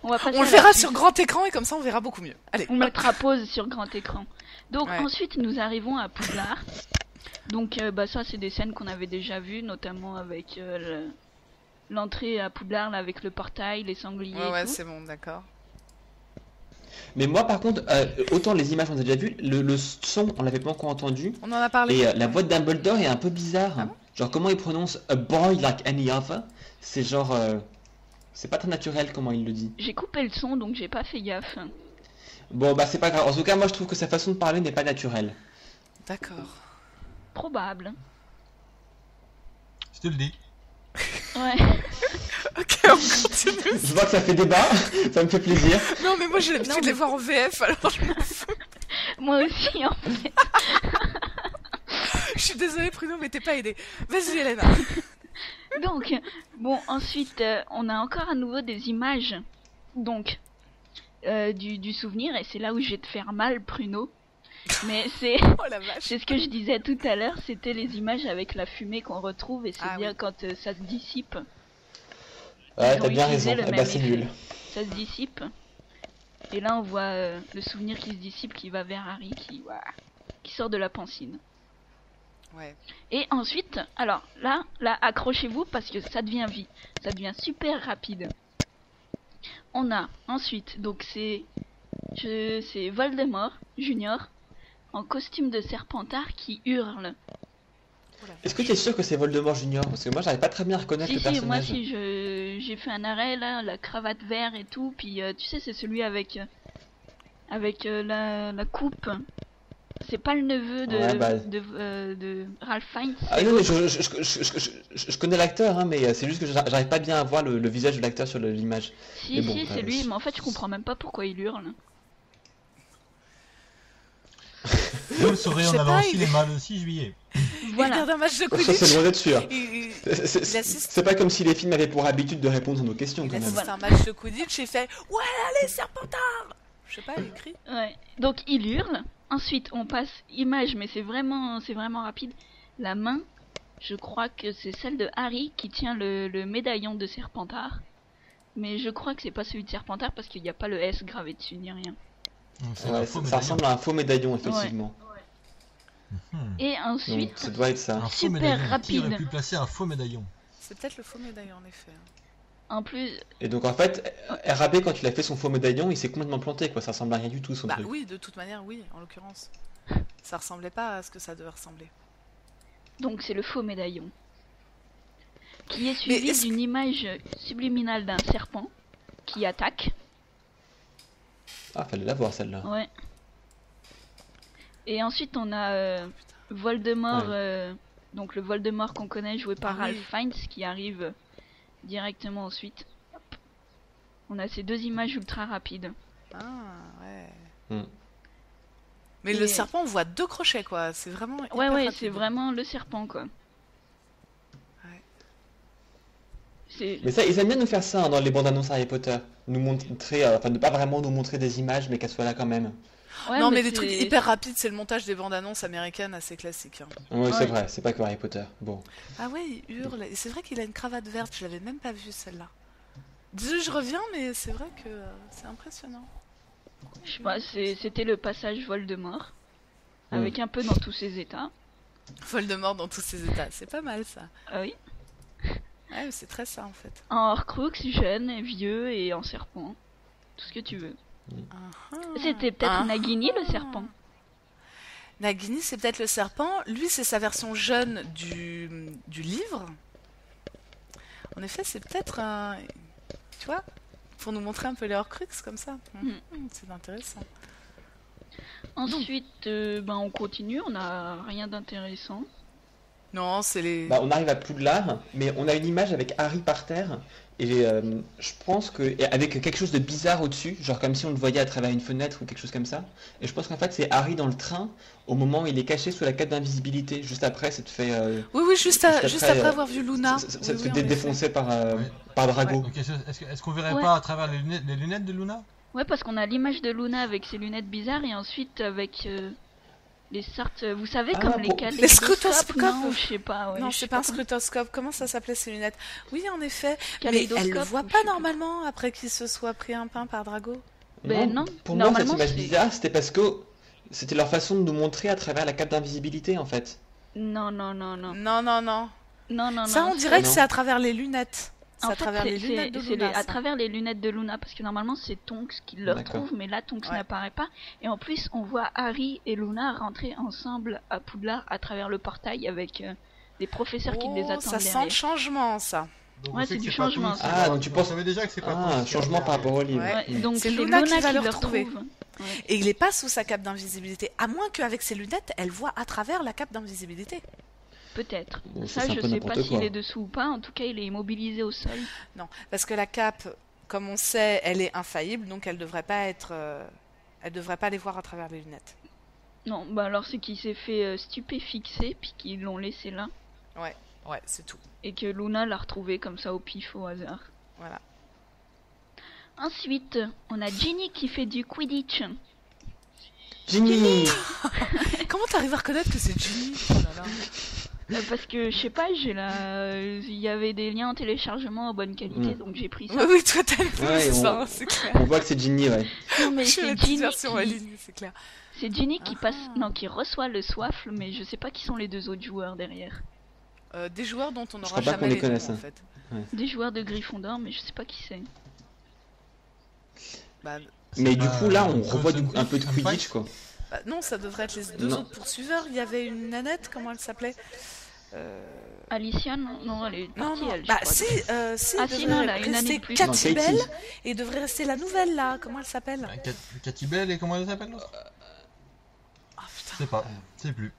Speaker 4: On va passer
Speaker 3: On le
Speaker 4: à la
Speaker 3: verra
Speaker 4: suite.
Speaker 3: sur grand écran et comme ça, on verra beaucoup mieux. Allez.
Speaker 4: On mettra pause sur grand écran. Donc
Speaker 3: Ouais.
Speaker 4: ensuite nous arrivons à Poudlard. Donc bah ça c'est des scènes qu'on avait déjà vues, notamment avec l'entrée à Poudlard là, avec le portail, les sangliers
Speaker 3: Ouais,
Speaker 4: et tout.
Speaker 3: c'est bon, d'accord.
Speaker 7: Mais moi, par contre, autant les images on a déjà vues, le son on l'avait pas encore entendu.
Speaker 3: On en a parlé.
Speaker 7: Et la voix de Dumbledore est un peu bizarre.
Speaker 3: Ah bon
Speaker 7: Genre comment il prononce a boy like any other. C'est genre, c'est pas très naturel comment il le dit.
Speaker 4: J'ai coupé le son donc j'ai pas fait gaffe.
Speaker 7: Bon bah c'est pas grave. En tout cas, moi je trouve que sa façon de parler n'est pas naturelle.
Speaker 3: D'accord.
Speaker 4: Probable.
Speaker 2: Je te le dis.
Speaker 4: Ouais.
Speaker 3: Ok, on continue.
Speaker 7: Je vois que ça fait débat, ça me fait plaisir.
Speaker 3: Non, mais moi j'ai l'habitude de les voir en VF, alors je m'en fous.
Speaker 4: Moi aussi, en fait.
Speaker 3: Je suis désolée, Pruno, mais t'es pas aidé. Vas-y, Elena.
Speaker 4: Donc, bon, ensuite, on a encore à nouveau des images, donc, du souvenir, et c'est là où je vais te faire mal, Pruno. Mais c'est
Speaker 3: Oh la vache.
Speaker 4: c'est ce que je disais tout à l'heure, c'était les images avec la fumée qu'on retrouve, et c'est
Speaker 3: Ah
Speaker 4: bien
Speaker 3: oui.
Speaker 4: quand ça se dissipe.
Speaker 7: Ouais,
Speaker 4: Ils
Speaker 7: t'as
Speaker 4: ont
Speaker 7: bien
Speaker 4: utilisé
Speaker 7: raison.
Speaker 4: le
Speaker 7: Eh
Speaker 4: même
Speaker 7: bah, c'est
Speaker 4: effet.
Speaker 7: nul.
Speaker 4: Ça se dissipe. Et là, on voit le souvenir qui se dissipe, qui va vers Harry, qui sort de la pancine.
Speaker 3: Ouais.
Speaker 4: Et ensuite, alors là, accrochez-vous parce que ça devient ça devient super rapide. On a ensuite, donc c'est Voldemort Junior en costume de Serpentard qui hurle.
Speaker 7: Est-ce que t'es sûr que c'est Voldemort Junior? Parce que moi, j'arrive pas très bien à reconnaître le
Speaker 4: Si, moi
Speaker 7: personnage.
Speaker 4: si, j'ai fait un arrêt là, la cravate vert et tout, puis tu sais, c'est celui avec la coupe. C'est pas le neveu
Speaker 7: Ouais, bah.
Speaker 4: de Ralph Fiennes.
Speaker 7: Ah
Speaker 4: c'est
Speaker 7: non, mais
Speaker 4: l'autre.
Speaker 7: je connais l'acteur, hein, mais c'est juste que j'arrive pas bien à voir le visage de l'acteur sur l'image.
Speaker 4: Si,
Speaker 7: mais bon,
Speaker 4: c'est lui, mais en fait, je comprends même pas pourquoi il hurle.
Speaker 2: Vous le saurez
Speaker 3: Je
Speaker 2: en
Speaker 3: sais
Speaker 2: allant
Speaker 3: pas,
Speaker 2: au
Speaker 3: il-
Speaker 2: cinéma le 6 juillet.
Speaker 3: Il
Speaker 4: Voilà.
Speaker 3: regarde un match de
Speaker 7: Ça, c'est
Speaker 3: Quidditch.
Speaker 7: loin d'être sûr.
Speaker 3: Il
Speaker 7: C'est
Speaker 3: assiste.
Speaker 7: pas comme si les films avaient pour habitude de répondre à nos questions,
Speaker 3: Il
Speaker 7: quand même.
Speaker 3: assiste à un match de Quidditch et fait ouais, allez, Serpentard. Je sais pas, il crie.
Speaker 4: Ouais. Donc il hurle. Ensuite, on passe image, mais c'est vraiment rapide. La main, je crois que c'est celle de Harry qui tient le médaillon de Serpentard. Mais je crois que c'est pas celui de Serpentard parce qu'il n'y a pas le S gravé dessus ni rien.
Speaker 2: Donc, c'est
Speaker 7: Ouais,
Speaker 2: un
Speaker 7: ça
Speaker 2: faux médaillon.
Speaker 7: ressemble à un faux médaillon, effectivement.
Speaker 2: Hmm.
Speaker 4: Et
Speaker 7: Donc
Speaker 4: ensuite,
Speaker 7: ça doit être ça.
Speaker 2: Un faux
Speaker 4: super
Speaker 2: médaillon. Qui
Speaker 4: rapide.
Speaker 2: aurait pu placer un faux médaillon?
Speaker 3: C'est peut-être le faux médaillon en effet.
Speaker 4: en plus,
Speaker 7: Et donc en fait, RAB, quand il a fait son faux médaillon, il s'est complètement planté, quoi. Ça ressemble à rien du tout, son
Speaker 3: Bah
Speaker 7: truc.
Speaker 3: oui, de toute manière, oui, en l'occurrence. Ça ressemblait pas à ce que ça devait ressembler.
Speaker 4: donc c'est le faux médaillon. Qui est suivi
Speaker 3: est-ce
Speaker 4: d'une image subliminale d'un serpent qui attaque.
Speaker 7: Ah, fallait la voir, celle-là.
Speaker 4: Ouais. Et ensuite on a Voldemort, donc le Voldemort qu'on connaît joué par
Speaker 3: Ah oui.
Speaker 4: Ralph Fiennes qui arrive directement ensuite. Hop. On a ces deux images ultra rapides.
Speaker 3: Ah, ouais.
Speaker 7: Hmm.
Speaker 3: Mais
Speaker 4: Et-
Speaker 3: le serpent, on voit deux crochets, quoi. C'est vraiment.
Speaker 4: Ouais,
Speaker 3: hyper
Speaker 4: ouais,
Speaker 3: rapide.
Speaker 4: c'est vraiment le serpent quoi.
Speaker 3: Ouais.
Speaker 4: C'est
Speaker 7: Mais ça, ils aiment bien nous faire ça, hein, dans les bandes annonces Harry Potter. Nous montrer, enfin ne pas vraiment nous montrer des images, mais qu'elles soient là quand même.
Speaker 4: ouais,
Speaker 3: non, mais les
Speaker 4: c'est-
Speaker 3: trucs hyper rapides, c'est le montage des bandes annonces américaines assez classiques. Hein.
Speaker 7: Ouais, c'est
Speaker 4: Ouais.
Speaker 7: vrai, c'est pas que Harry Potter. Bon.
Speaker 3: Ah ouais, il hurle. Et c'est vrai qu'il a une cravate verte, je l'avais même pas vue celle-là. Désolé, je reviens, mais c'est vrai que c'est impressionnant.
Speaker 4: Je sais pas, c'était le passage Voldemort.
Speaker 7: Mm.
Speaker 4: Avec un peu dans tous ses états.
Speaker 3: Voldemort dans tous ses états, c'est pas mal ça.
Speaker 4: Ah oui.
Speaker 3: Ouais, mais c'est très ça en fait.
Speaker 4: En Horcrux, jeune, et vieux et en serpent. Tout ce que tu veux.
Speaker 3: Ah.
Speaker 4: C'était peut-être
Speaker 3: Ah.
Speaker 4: Nagini le serpent.
Speaker 3: Nagini, c'est peut-être le serpent. Lui, c'est sa version jeune du livre. En effet, c'est peut-être un. Tu vois, pour nous montrer un peu les Horcrux comme ça. C'est intéressant.
Speaker 4: Ensuite, ben on continue, on n'a rien d'intéressant.
Speaker 3: Non, c'est les.
Speaker 7: Bah, on arrive à Poudlard, mais on a une image avec Harry par terre, et je pense que. Et avec quelque chose de bizarre au-dessus, genre comme si on le voyait à travers une fenêtre ou quelque chose comme ça. Et je pense qu'en fait, c'est Harry dans le train, au moment où il est caché sous la cape d'invisibilité. Juste après, ça te fait.
Speaker 3: Oui, oui, juste après avoir vu Luna.
Speaker 7: Ça te
Speaker 3: Oui, oui,
Speaker 7: fait
Speaker 3: en effet.
Speaker 7: défoncer par,
Speaker 2: Ouais.
Speaker 7: par Drago.
Speaker 2: Donc, est-ce qu'on verrait
Speaker 4: Ouais.
Speaker 2: pas à travers les lunettes de Luna?
Speaker 4: Ouais, parce qu'on a l'image de Luna avec ses lunettes bizarres et ensuite avec les sortes, vous savez,
Speaker 7: Ah,
Speaker 4: comme
Speaker 7: pour-
Speaker 4: lesquelles
Speaker 3: Les scrutoscopes.
Speaker 4: Non, je sais pas. Ouais,
Speaker 3: Non,
Speaker 4: je
Speaker 3: c'est
Speaker 4: sais
Speaker 3: pas un
Speaker 4: comment-
Speaker 3: scrutoscope. Comment ça s'appelait ces lunettes? Oui, en effet. Mais
Speaker 4: Kaléidoscope,
Speaker 3: elle le voit
Speaker 4: ou je
Speaker 3: pas
Speaker 4: sais pas.
Speaker 3: normalement après qu'il se soit pris un pain par Drago.
Speaker 4: Ben non,
Speaker 7: Pour moi, cette
Speaker 4: normalement,
Speaker 7: image
Speaker 4: c'est-
Speaker 7: bizarre, c'était parce que c'était leur façon de nous montrer à travers la cape d'invisibilité, en fait.
Speaker 4: Non, non, non, non.
Speaker 3: Non, non, non.
Speaker 4: Non, non,
Speaker 3: Ça,
Speaker 4: non.
Speaker 3: on dirait que
Speaker 7: Non.
Speaker 3: c'est à travers les lunettes. C'est
Speaker 4: En
Speaker 3: à
Speaker 4: fait,
Speaker 3: travers les lunettes de
Speaker 4: c'est
Speaker 3: Luna.
Speaker 4: à
Speaker 3: ça.
Speaker 4: travers les lunettes de Luna, parce que normalement c'est Tonks qui le
Speaker 7: D'accord.
Speaker 4: retrouve, mais là Tonks
Speaker 3: Ouais.
Speaker 4: n'apparaît pas. Et en plus, on voit Harry et Luna rentrer ensemble à Poudlard à travers le portail avec des professeurs qui les
Speaker 3: Oh,
Speaker 4: attendent
Speaker 3: ça sent
Speaker 4: derrière.
Speaker 3: le changement, ça.
Speaker 2: Donc,
Speaker 4: Ouais,
Speaker 2: on sait
Speaker 4: c'est
Speaker 2: que
Speaker 4: du
Speaker 2: pas
Speaker 4: changement,
Speaker 2: tous,
Speaker 4: ça.
Speaker 7: Ah, donc tu penses-
Speaker 2: On savait déjà que c'est pas
Speaker 7: Ah, un
Speaker 2: tous.
Speaker 7: changement par rapport au livre.
Speaker 3: Ouais.
Speaker 4: Ouais, donc
Speaker 3: C'est
Speaker 4: c'est
Speaker 3: Luna
Speaker 4: Luna
Speaker 3: qui va
Speaker 4: qui
Speaker 3: le
Speaker 4: le
Speaker 3: retrouver.
Speaker 4: retrouve.
Speaker 3: Et il est pas sous sa cape d'invisibilité. À moins qu'avec ses lunettes, elle voit à travers la cape d'invisibilité.
Speaker 4: Peut-être.
Speaker 7: Bon,
Speaker 4: Ça,
Speaker 7: c'est un
Speaker 4: je
Speaker 7: peu
Speaker 4: sais
Speaker 7: n'importe
Speaker 4: pas s'il
Speaker 7: quoi.
Speaker 4: est dessous ou pas. En tout cas, il est immobilisé au sol.
Speaker 3: Non, parce que la cape, comme on sait, elle est infaillible, donc elle devrait pas être, elle devrait pas les voir à travers les lunettes.
Speaker 4: Non, bah alors c'est qu'il s'est fait stupéfixer, puis qu'ils l'ont laissé là.
Speaker 3: Ouais, c'est tout.
Speaker 4: Et que Luna l'a retrouvé comme ça au pif, au hasard.
Speaker 3: Voilà.
Speaker 4: Ensuite, on a Ginny qui fait du Quidditch.
Speaker 7: Ginny.
Speaker 3: Comment t'arrives à reconnaître que c'est Ginny? Oh là là.
Speaker 4: Parce que, je sais pas, il y avait des liens en téléchargement en bonne qualité, donc j'ai pris ça.
Speaker 3: Oui, toi t'as le
Speaker 7: Ouais,
Speaker 3: ça, c'est clair.
Speaker 7: On voit que c'est Ginny, ouais.
Speaker 4: Non, mais
Speaker 3: Je fais la
Speaker 4: c'est
Speaker 3: petite
Speaker 4: Ginny
Speaker 3: version en
Speaker 4: qui...
Speaker 3: ligne, c'est clair.
Speaker 4: C'est Ginny qui passe, non, qui reçoit le soifle, mais je sais pas qui sont les deux autres joueurs derrière.
Speaker 3: Des joueurs dont on
Speaker 7: Je
Speaker 3: n'aura
Speaker 7: crois pas
Speaker 3: jamais
Speaker 7: qu'on les
Speaker 3: les noms,
Speaker 7: connaisse,
Speaker 3: en
Speaker 7: hein.
Speaker 3: fait.
Speaker 4: Des joueurs de Gryffondor, mais je sais pas qui c'est.
Speaker 3: Bah,
Speaker 7: Mais du coup, là, on
Speaker 2: Johnson
Speaker 7: revoit un peu de
Speaker 2: Fight.
Speaker 7: Quidditch, quoi.
Speaker 3: non, ça devrait être les deux
Speaker 7: Non.
Speaker 3: autres poursuiveurs. Il y avait une nanette, comment elle s'appelait?
Speaker 4: Alicia, non, non, elle est
Speaker 3: Non,
Speaker 4: partie,
Speaker 3: non.
Speaker 4: elle, je
Speaker 3: Bah
Speaker 4: crois.
Speaker 3: si,
Speaker 4: Ah,
Speaker 3: il
Speaker 4: si,
Speaker 3: devrait
Speaker 4: non, elle a une année
Speaker 3: rester
Speaker 4: de plus.
Speaker 3: Cathy
Speaker 7: Non,
Speaker 3: Bell,
Speaker 7: Katie.
Speaker 3: et il devrait rester la nouvelle là. Comment elle s'appelle?
Speaker 2: Cathy Bell et comment elle s'appelle l'autre?
Speaker 3: Ah putain.
Speaker 2: Je sais pas, je sais plus.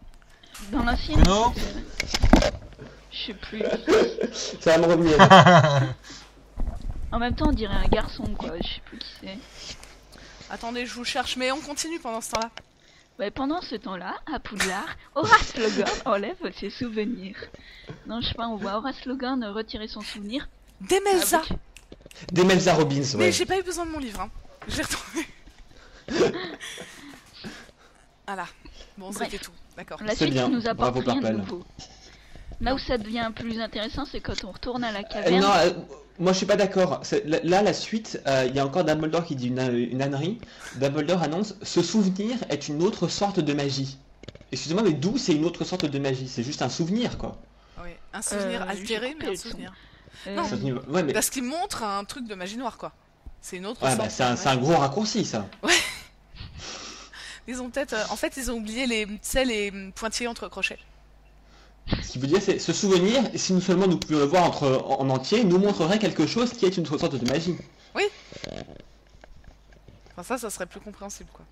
Speaker 4: Dans l'ancienne.
Speaker 2: Bruno.
Speaker 4: Je sais plus.
Speaker 7: Ça va me revenir.
Speaker 4: En même temps, on dirait un garçon, quoi. Je sais plus qui c'est.
Speaker 3: Attendez, je vous cherche, mais on continue pendant ce temps-là.
Speaker 4: Ouais, pendant ce temps-là, à Poudlard, Horace Logan enlève ses souvenirs. Non, je sais pas, on voit Horace Logan retirer son souvenir.
Speaker 3: Demelza.
Speaker 4: Avec-
Speaker 7: Demelza Robbins,
Speaker 3: Mais
Speaker 7: ouais.
Speaker 3: j'ai pas eu besoin de mon livre, hein. Je l'ai retrouvé. Voilà. Bon,
Speaker 4: Bref.
Speaker 3: c'était tout. D'accord.
Speaker 4: La
Speaker 7: C'est
Speaker 4: suite
Speaker 7: bien,
Speaker 4: nous apporte
Speaker 7: bravo,
Speaker 4: rien de
Speaker 7: Parpel.
Speaker 4: nouveau. Là où ça devient plus intéressant, c'est quand on retourne à la caverne.
Speaker 7: Non, moi je suis pas d'accord. Là, la suite, il y a encore Dumbledore qui dit une ânerie. Dumbledore annonce ce souvenir est une autre sorte de magie. Excusez-moi, mais d'où c'est une autre sorte de magie? C'est juste un souvenir, quoi.
Speaker 3: Oui. Un souvenir
Speaker 4: j'ai
Speaker 3: altéré,
Speaker 4: coupé
Speaker 3: mais un
Speaker 4: le son.
Speaker 3: souvenir.
Speaker 4: Non.
Speaker 7: Ça finit- Ouais, mais
Speaker 3: Parce qu'il montre un truc de magie noire, quoi. C'est une autre
Speaker 7: ouais,
Speaker 3: sorte
Speaker 7: bah,
Speaker 3: de
Speaker 7: c'est un
Speaker 3: magie.
Speaker 7: gros raccourci, ça.
Speaker 3: Ils ont peut-être... en fait, ils ont oublié les, tu sais, les pointillés entre crochets.
Speaker 7: Ce qui veut dire, c'est ce souvenir, si nous seulement nous pouvions le voir en entier, nous montrerait quelque chose qui est une autre sorte de magie.
Speaker 3: Enfin, ça serait plus compréhensible, quoi.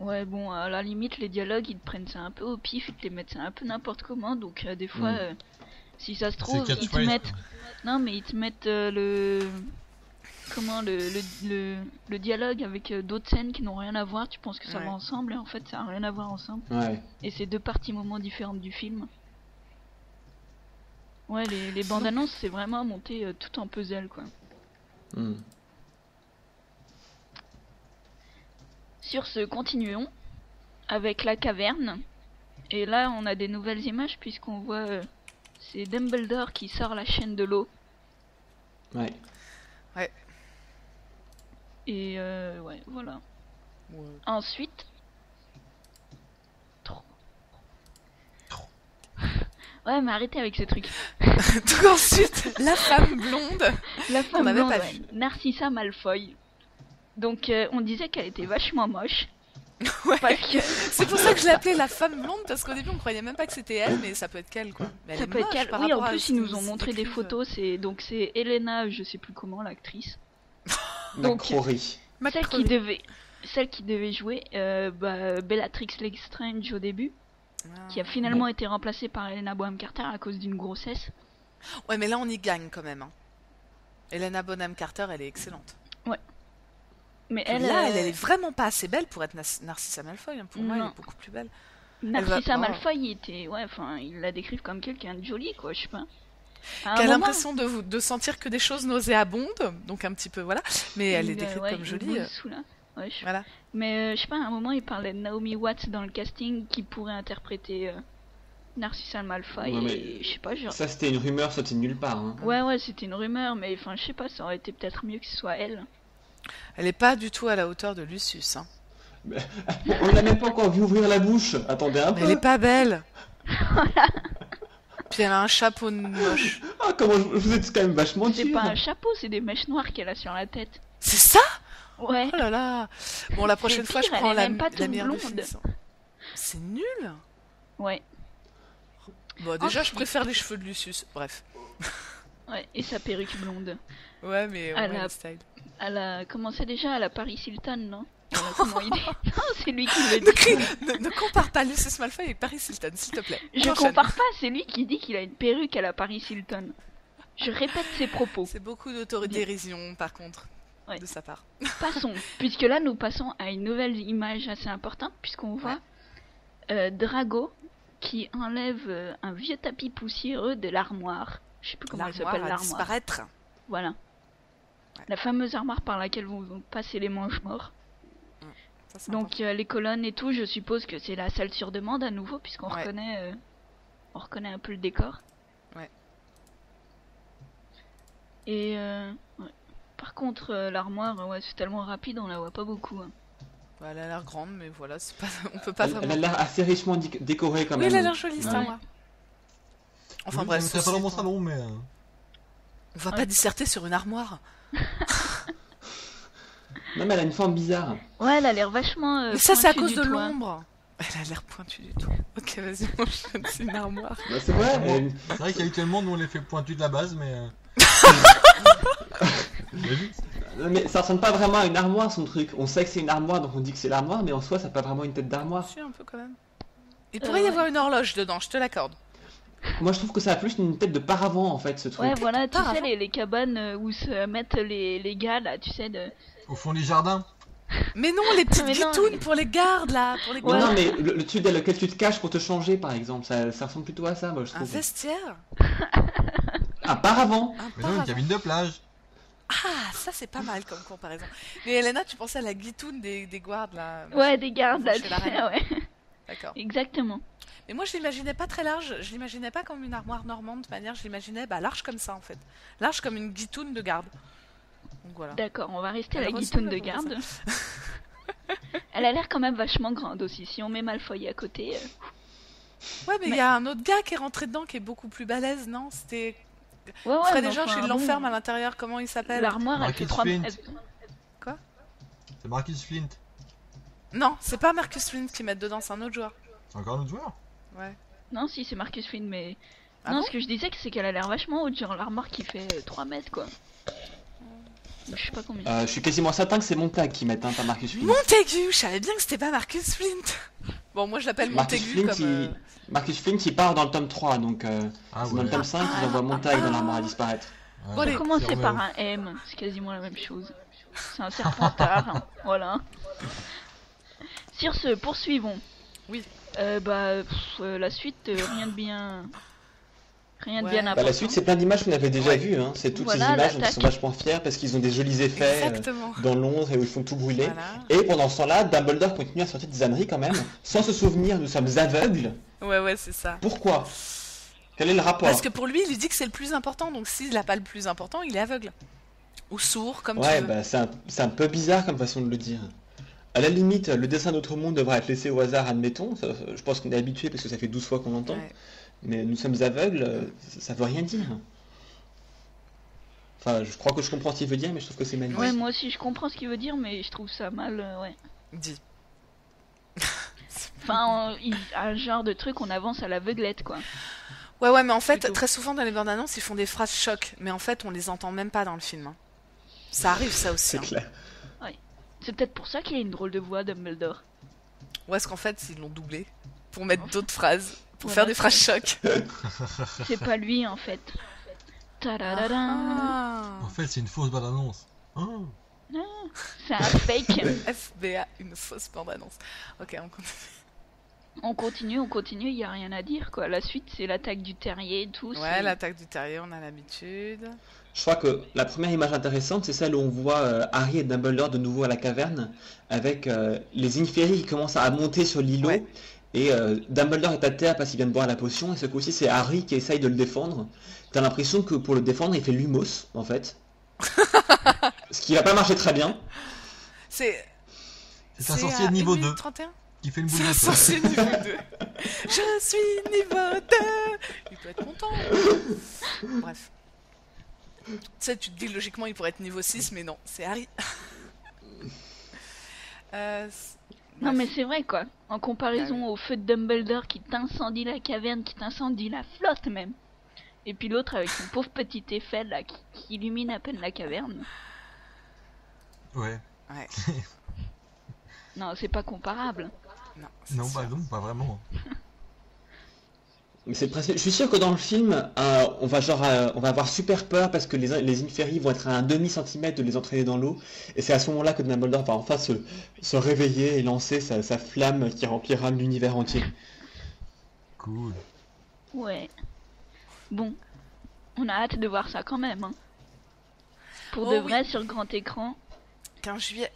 Speaker 4: Ouais, bon, à la limite, les dialogues, ils te prennent ça un peu au pif, ils te les mettent ça un peu n'importe comment, donc des fois, si ça se
Speaker 2: C'est
Speaker 4: trouve, ils te
Speaker 2: catchphrase.
Speaker 4: mettent... Non, mais ils te mettent Comment, le dialogue avec d'autres scènes qui n'ont rien à voir, tu penses que ça
Speaker 3: Ouais.
Speaker 4: va ensemble, et en fait, ça n'a rien à voir ensemble.
Speaker 7: Ouais.
Speaker 4: Et c'est deux parties moments différentes du film. Ouais, les bandes annonces, c'est vraiment monté tout en puzzle, quoi.
Speaker 7: Hmm.
Speaker 4: Sur ce, continuons avec la caverne. Et là, on a des nouvelles images puisqu'on voit c'est Dumbledore qui sort la chaîne de l'eau.
Speaker 7: Ouais.
Speaker 4: Et ouais, voilà.
Speaker 3: Ouais.
Speaker 4: Ensuite... Ouais, mais arrêtez avec ce truc.
Speaker 3: Donc ensuite, la femme blonde.
Speaker 4: La
Speaker 3: On
Speaker 4: femme
Speaker 3: n'avait
Speaker 4: blonde,
Speaker 3: pas
Speaker 4: ouais,
Speaker 3: vu.
Speaker 4: Narcissa Malfoy. Donc, on disait qu'elle était vachement moche.
Speaker 3: Ouais.
Speaker 4: Parce que
Speaker 3: C'est pour ça que je l'ai appelée la femme blonde, parce qu'au début on croyait même pas que c'était elle, mais ça peut être qu'elle, quoi. Mais elle
Speaker 4: ça
Speaker 3: est
Speaker 4: peut être
Speaker 3: moche
Speaker 4: qu'elle.
Speaker 3: par
Speaker 4: Oui, en
Speaker 3: rapport à
Speaker 4: plus,
Speaker 3: ce
Speaker 4: ils
Speaker 3: que
Speaker 4: nous ont
Speaker 3: nous
Speaker 4: montré des
Speaker 3: décrivent.
Speaker 4: photos. C'est Elena, je sais plus comment, l'actrice. Donc,
Speaker 7: McCrory.
Speaker 4: Celle qui devait jouer Bellatrix Lestrange au début, qui a finalement été remplacée par Helena Bonham Carter à cause d'une grossesse.
Speaker 3: Ouais, mais là on y gagne quand même. Hein. Helena Bonham Carter, elle est excellente.
Speaker 4: Mais
Speaker 3: Elle,
Speaker 4: elle,
Speaker 3: là, elle est vraiment pas assez belle pour être Narcissa Malfoy. Hein. Pour moi, elle
Speaker 4: Non.
Speaker 3: est beaucoup plus belle.
Speaker 4: Narcissa
Speaker 3: elle va-
Speaker 4: Malfoy, ils la décrivent comme quelqu'un de joli, quoi, je sais pas. À un
Speaker 3: Elle a
Speaker 4: moment-
Speaker 3: l'impression de sentir que des choses nauséabondes, donc un petit peu, voilà. Mais elle est décrite
Speaker 4: ouais,
Speaker 3: comme
Speaker 4: il
Speaker 3: jolie.
Speaker 4: boule sous là. Ouais,
Speaker 3: Voilà.
Speaker 4: Mais je sais pas, à un moment, il parlait de Naomi Watts dans le casting qui pourrait interpréter Narcissa Malfoy.
Speaker 7: Ouais, mais
Speaker 4: et je sais pas, genre.
Speaker 7: Ça, c'était une rumeur sortie de nulle part. Hein.
Speaker 4: Ouais, c'était une rumeur, mais enfin, je sais pas, ça aurait été peut-être mieux que ce soit elle.
Speaker 3: Elle est pas du tout à la hauteur de Lucius. Hein.
Speaker 7: On l'a même pas encore vu ouvrir la bouche. Attendez un
Speaker 3: Mais
Speaker 7: peu.
Speaker 3: elle est pas belle. Puis elle a un chapeau moche.
Speaker 7: Ah, vous êtes quand même vachement
Speaker 4: C'est
Speaker 7: dur.
Speaker 4: pas un chapeau, c'est des mèches noires qu'elle a sur la tête.
Speaker 3: C'est ça?
Speaker 4: Ouais.
Speaker 3: Oh là là. Bon, la prochaine
Speaker 4: C'est
Speaker 3: fois, je
Speaker 4: pire,
Speaker 3: prends
Speaker 4: elle est
Speaker 3: la
Speaker 4: même pas toute
Speaker 3: meilleure
Speaker 4: blonde.
Speaker 3: définition. C'est nul.
Speaker 4: Ouais.
Speaker 3: Bon, déjà, je
Speaker 4: Ensuite.
Speaker 3: préfère les cheveux de Lucius. Bref.
Speaker 4: Ouais, et sa perruque blonde.
Speaker 3: Ouais, mais
Speaker 4: Ah,
Speaker 3: ouais,
Speaker 4: la-
Speaker 3: le style.
Speaker 4: Elle a commencé déjà à la Paris Hilton, non? voilà comment il est. Non, c'est lui qui le
Speaker 3: Ne,
Speaker 4: dit.
Speaker 3: ne compare pas Lucius Malfoy avec Paris Hilton, s'il te plaît.
Speaker 4: Je
Speaker 3: Enchaîne.
Speaker 4: compare pas, c'est lui qui dit qu'il a une perruque à la Paris Hilton. Je répète ses propos.
Speaker 3: C'est beaucoup d'autodérision, par contre,
Speaker 4: Ouais.
Speaker 3: de sa part.
Speaker 4: Passons, puisque là nous passons à une nouvelle image assez importante, puisqu'on voit Drago qui enlève un vieux tapis poussiéreux de l'armoire. Je sais plus comment elle s'appelle,
Speaker 3: L'armoire à
Speaker 4: l'armoire.
Speaker 3: disparaître.
Speaker 4: Voilà.
Speaker 3: Ouais.
Speaker 4: La fameuse armoire par laquelle vont passer les manches morts.
Speaker 3: Ça, c'est
Speaker 4: Donc les colonnes et tout, je suppose que c'est la salle sur demande à nouveau, puisqu'on
Speaker 3: Ouais.
Speaker 4: reconnaît un peu le décor.
Speaker 3: Ouais.
Speaker 4: Et ouais. Par contre, l'armoire, ouais, c'est tellement rapide, on la voit pas beaucoup. Hein.
Speaker 3: Bah, elle a l'air grande, mais voilà, c'est pas... on peut pas
Speaker 7: Elle a
Speaker 3: vraiment...
Speaker 7: l'air assez richement décorée quand
Speaker 3: Oui,
Speaker 7: même.
Speaker 3: elle a l'air jolie, cette
Speaker 7: Ouais.
Speaker 3: armoire. Enfin
Speaker 2: Oui,
Speaker 3: bref,
Speaker 2: je mettrais pas
Speaker 3: ceci
Speaker 2: dans mon
Speaker 3: étant-
Speaker 2: salon, mais.
Speaker 3: on va pas disserter sur une armoire.
Speaker 7: Non, mais elle a une forme bizarre.
Speaker 4: Ouais, elle a l'air vachement.
Speaker 3: Mais ça, c'est à
Speaker 4: pointue
Speaker 3: cause
Speaker 4: du
Speaker 3: de
Speaker 4: toit.
Speaker 3: l'ombre. Elle a l'air pointue du tout. Ok, vas-y, enchaîne, c'est une armoire.
Speaker 7: Bah, c'est vrai,
Speaker 2: Bon. C'est vrai qu'habituellement, nous on les fait pointus de la base, mais. Vous avez vu
Speaker 7: mais ça ressemble pas vraiment à une armoire son truc. On sait que c'est une armoire donc on dit que c'est l'armoire, mais en soi ça n'a pas vraiment une tête d'armoire.
Speaker 3: Si, un peu quand même. Il pourrait y
Speaker 4: ouais.
Speaker 3: avoir une horloge dedans, je te l'accorde.
Speaker 7: Moi je trouve que ça a plus une tête de paravent en fait ce truc.
Speaker 4: Ouais, voilà, tu
Speaker 3: Par
Speaker 4: sais,
Speaker 3: avant.
Speaker 4: les cabanes où se mettent les gars, là, tu sais, de...
Speaker 2: Au fond du jardin.
Speaker 3: Mais non, les petites
Speaker 4: Mais non,
Speaker 3: guitounes
Speaker 4: mais-
Speaker 3: pour les gardes, là. Pour les
Speaker 7: Non,
Speaker 3: gardes.
Speaker 7: non, mais le truc dans lequel tu te caches pour te changer par exemple, ça ressemble plutôt à ça moi je
Speaker 3: Un
Speaker 7: trouve.
Speaker 3: vestiaire.
Speaker 7: Un paravent.
Speaker 3: Un
Speaker 2: Mais non, une
Speaker 3: paravent.
Speaker 2: cabine de plage.
Speaker 3: Ah, ça c'est pas mal comme comparaison. Mais Elena, tu pensais à la guitoune des guards, là.
Speaker 4: Ouais, des gardes, là,
Speaker 3: Chez
Speaker 4: tu
Speaker 3: la
Speaker 4: sais,
Speaker 3: reine.
Speaker 4: ouais.
Speaker 3: D'accord.
Speaker 4: Exactement.
Speaker 3: Mais moi, je l'imaginais pas très large. Je l'imaginais pas comme une armoire normande, de manière, je l'imaginais large comme ça, en fait. Large comme une guitoune de garde. Donc voilà.
Speaker 4: D'accord, on va rester à la
Speaker 3: Elle
Speaker 4: guitoune
Speaker 3: ressemble
Speaker 4: de
Speaker 3: à peu
Speaker 4: garde. Elle a l'air quand même vachement grande aussi. Si on met Malfoy à côté...
Speaker 3: Ouais, mais il y a un autre gars qui est rentré dedans qui est beaucoup plus balèze, non? C'était.
Speaker 4: Ouais, ouais,
Speaker 3: Fred
Speaker 4: mais
Speaker 3: et Georges,
Speaker 4: enfin,
Speaker 3: ils l'enferment à
Speaker 4: bon,
Speaker 3: l'intérieur, comment il s'appelle?
Speaker 4: l'armoire, elle
Speaker 2: Marcus
Speaker 4: fait 3
Speaker 2: Flint.
Speaker 4: mètres.
Speaker 2: C'est Marcus Flint.
Speaker 3: Non, c'est pas Marcus Flint qui met dedans, c'est un autre joueur.
Speaker 2: C'est encore un autre joueur.
Speaker 3: Ouais.
Speaker 4: Non, si, c'est Marcus Flint, mais...
Speaker 3: Ah
Speaker 4: non,
Speaker 3: bon
Speaker 4: ce que je disais, c'est qu'elle a l'air vachement haute, genre l'armoire qui fait 3 mètres, quoi. Je sais pas combien.
Speaker 7: Je suis quasiment certain que c'est Montag qui met, hein, pas Marcus Flint.
Speaker 3: Montaigu! Je savais bien que c'était pas Marcus Flint! Bon, moi je l'appelle
Speaker 7: Marcus
Speaker 3: Montaigu
Speaker 7: Flint,
Speaker 3: comme.
Speaker 7: Marcus Flint il part dans le tome 3 donc
Speaker 2: Ah
Speaker 7: c'est dans le
Speaker 2: ouais.
Speaker 7: tome 5 qu'ils envoient Montag dans l'armoire à disparaître.
Speaker 2: Ouais,
Speaker 3: Bon, allez,
Speaker 2: c'est
Speaker 4: Commencer
Speaker 2: Roméo.
Speaker 4: par un M, c'est quasiment la même chose. C'est un serpentard, hein, voilà. Sur ce, poursuivons.
Speaker 3: Oui.
Speaker 4: La suite, rien de bien... Rien de
Speaker 3: Ouais.
Speaker 4: bien
Speaker 7: Bah,
Speaker 4: important.
Speaker 7: la suite c'est plein d'images qu'on avait déjà
Speaker 3: Ouais.
Speaker 7: vues, hein. C'est toutes
Speaker 4: Voilà,
Speaker 7: ces images dont ils
Speaker 4: l'attaque.
Speaker 7: sont vachement fiers parce qu'ils ont des jolis effets
Speaker 3: Exactement.
Speaker 7: dans Londres et où ils font tout brûler.
Speaker 3: Voilà.
Speaker 7: Et pendant ce temps-là, Dumbledore continue à sortir des âneries quand même, sans se souvenir, nous sommes aveugles.
Speaker 3: Ouais, c'est ça.
Speaker 7: Pourquoi? Quel est le rapport?
Speaker 3: Parce que pour lui, il lui dit que c'est le plus important, donc s'il n'a pas le plus important, il est aveugle. Ou sourd, comme tu
Speaker 7: Ouais,
Speaker 3: veux.
Speaker 7: bah c'est un peu bizarre comme façon de le dire. À la limite, le dessin d'Autre Monde devrait être laissé au hasard, admettons. Je pense qu'on est habitué parce que ça fait 12 fois qu'on l'entend.
Speaker 3: Ouais.
Speaker 7: Mais nous sommes aveugles, ça veut rien dire. Enfin, je crois que je comprends ce qu'il veut dire, mais je trouve que c'est magnifique.
Speaker 4: Ouais, moi aussi je comprends ce qu'il veut dire, mais je trouve ça mal, ouais.
Speaker 3: Dis.
Speaker 4: Enfin, un genre de truc, on avance à l'aveuglette, quoi.
Speaker 3: Ouais, mais en fait,
Speaker 4: Plutôt.
Speaker 3: très souvent dans les bandes annonces, ils font des phrases choc, mais en fait, on les entend même pas dans le film. Hein. Ça arrive, ça aussi.
Speaker 7: C'est
Speaker 3: Hein.
Speaker 7: clair.
Speaker 4: C'est peut-être pour ça qu'il a une drôle de voix, Dumbledore.
Speaker 3: Ou est-ce qu'en fait, ils l'ont doublé pour mettre d'autres phrases, pour
Speaker 4: Voilà,
Speaker 3: faire des phrases choc.
Speaker 4: C'est pas lui, en fait. Tadadada.
Speaker 3: Ah.
Speaker 2: En fait, c'est une fausse bande-annonce. Oh.
Speaker 4: C'est un fake.
Speaker 3: FBA, une fausse bande-annonce. Ok, on continue.
Speaker 4: On continue, il y a rien à dire, quoi. La suite, c'est l'attaque du terrier et tout.
Speaker 3: Ouais,
Speaker 4: c'est-
Speaker 3: l'attaque du terrier, on a l'habitude.
Speaker 7: Je crois que la première image intéressante, c'est celle où on voit Harry et Dumbledore de nouveau à la caverne, avec les Inferi qui commencent à monter sur l'îlot,
Speaker 3: Ouais.
Speaker 7: et Dumbledore est à terre parce qu'il vient de boire la potion, et ce coup-ci c'est Harry qui essaye de le défendre. T'as l'impression que pour le défendre, il fait l'humos, en fait. Ce qui va pas marcher très bien.
Speaker 3: C'est
Speaker 2: C'est un sorcier de niveau 2
Speaker 3: 31
Speaker 2: qui fait une boule
Speaker 3: C'est
Speaker 2: de
Speaker 3: un
Speaker 2: feu.
Speaker 3: sorcier niveau 2. Je suis niveau 2. Il peut être content. Bref. Tu sais, tu te dis logiquement il pourrait être niveau 6, mais non, c'est Harry.
Speaker 4: Non, mais c'est vrai, quoi. En comparaison au feu de Dumbledore qui t'incendie la caverne, qui t'incendie la flotte, même. Et puis l'autre avec son pauvre petit effet, là, qui illumine à peine la caverne.
Speaker 2: Ouais.
Speaker 3: Ouais.
Speaker 4: Non, c'est pas comparable.
Speaker 3: Non, c'est
Speaker 2: Non,
Speaker 3: sûr.
Speaker 2: bah non, pas vraiment.
Speaker 7: Mais c'est le principe. Je suis sûr que dans le film, on va avoir super peur parce que les Inferi vont être à un demi-centimètre de les entraîner dans l'eau. Et c'est à ce moment-là que Dumbledore va enfin se réveiller et lancer sa flamme qui remplira l'univers entier.
Speaker 2: Cool.
Speaker 4: Ouais. Bon, on a hâte de voir ça quand même. Hein. Pour
Speaker 3: Oh
Speaker 4: de
Speaker 3: oui.
Speaker 4: vrai, sur grand écran,
Speaker 3: 15 juillet.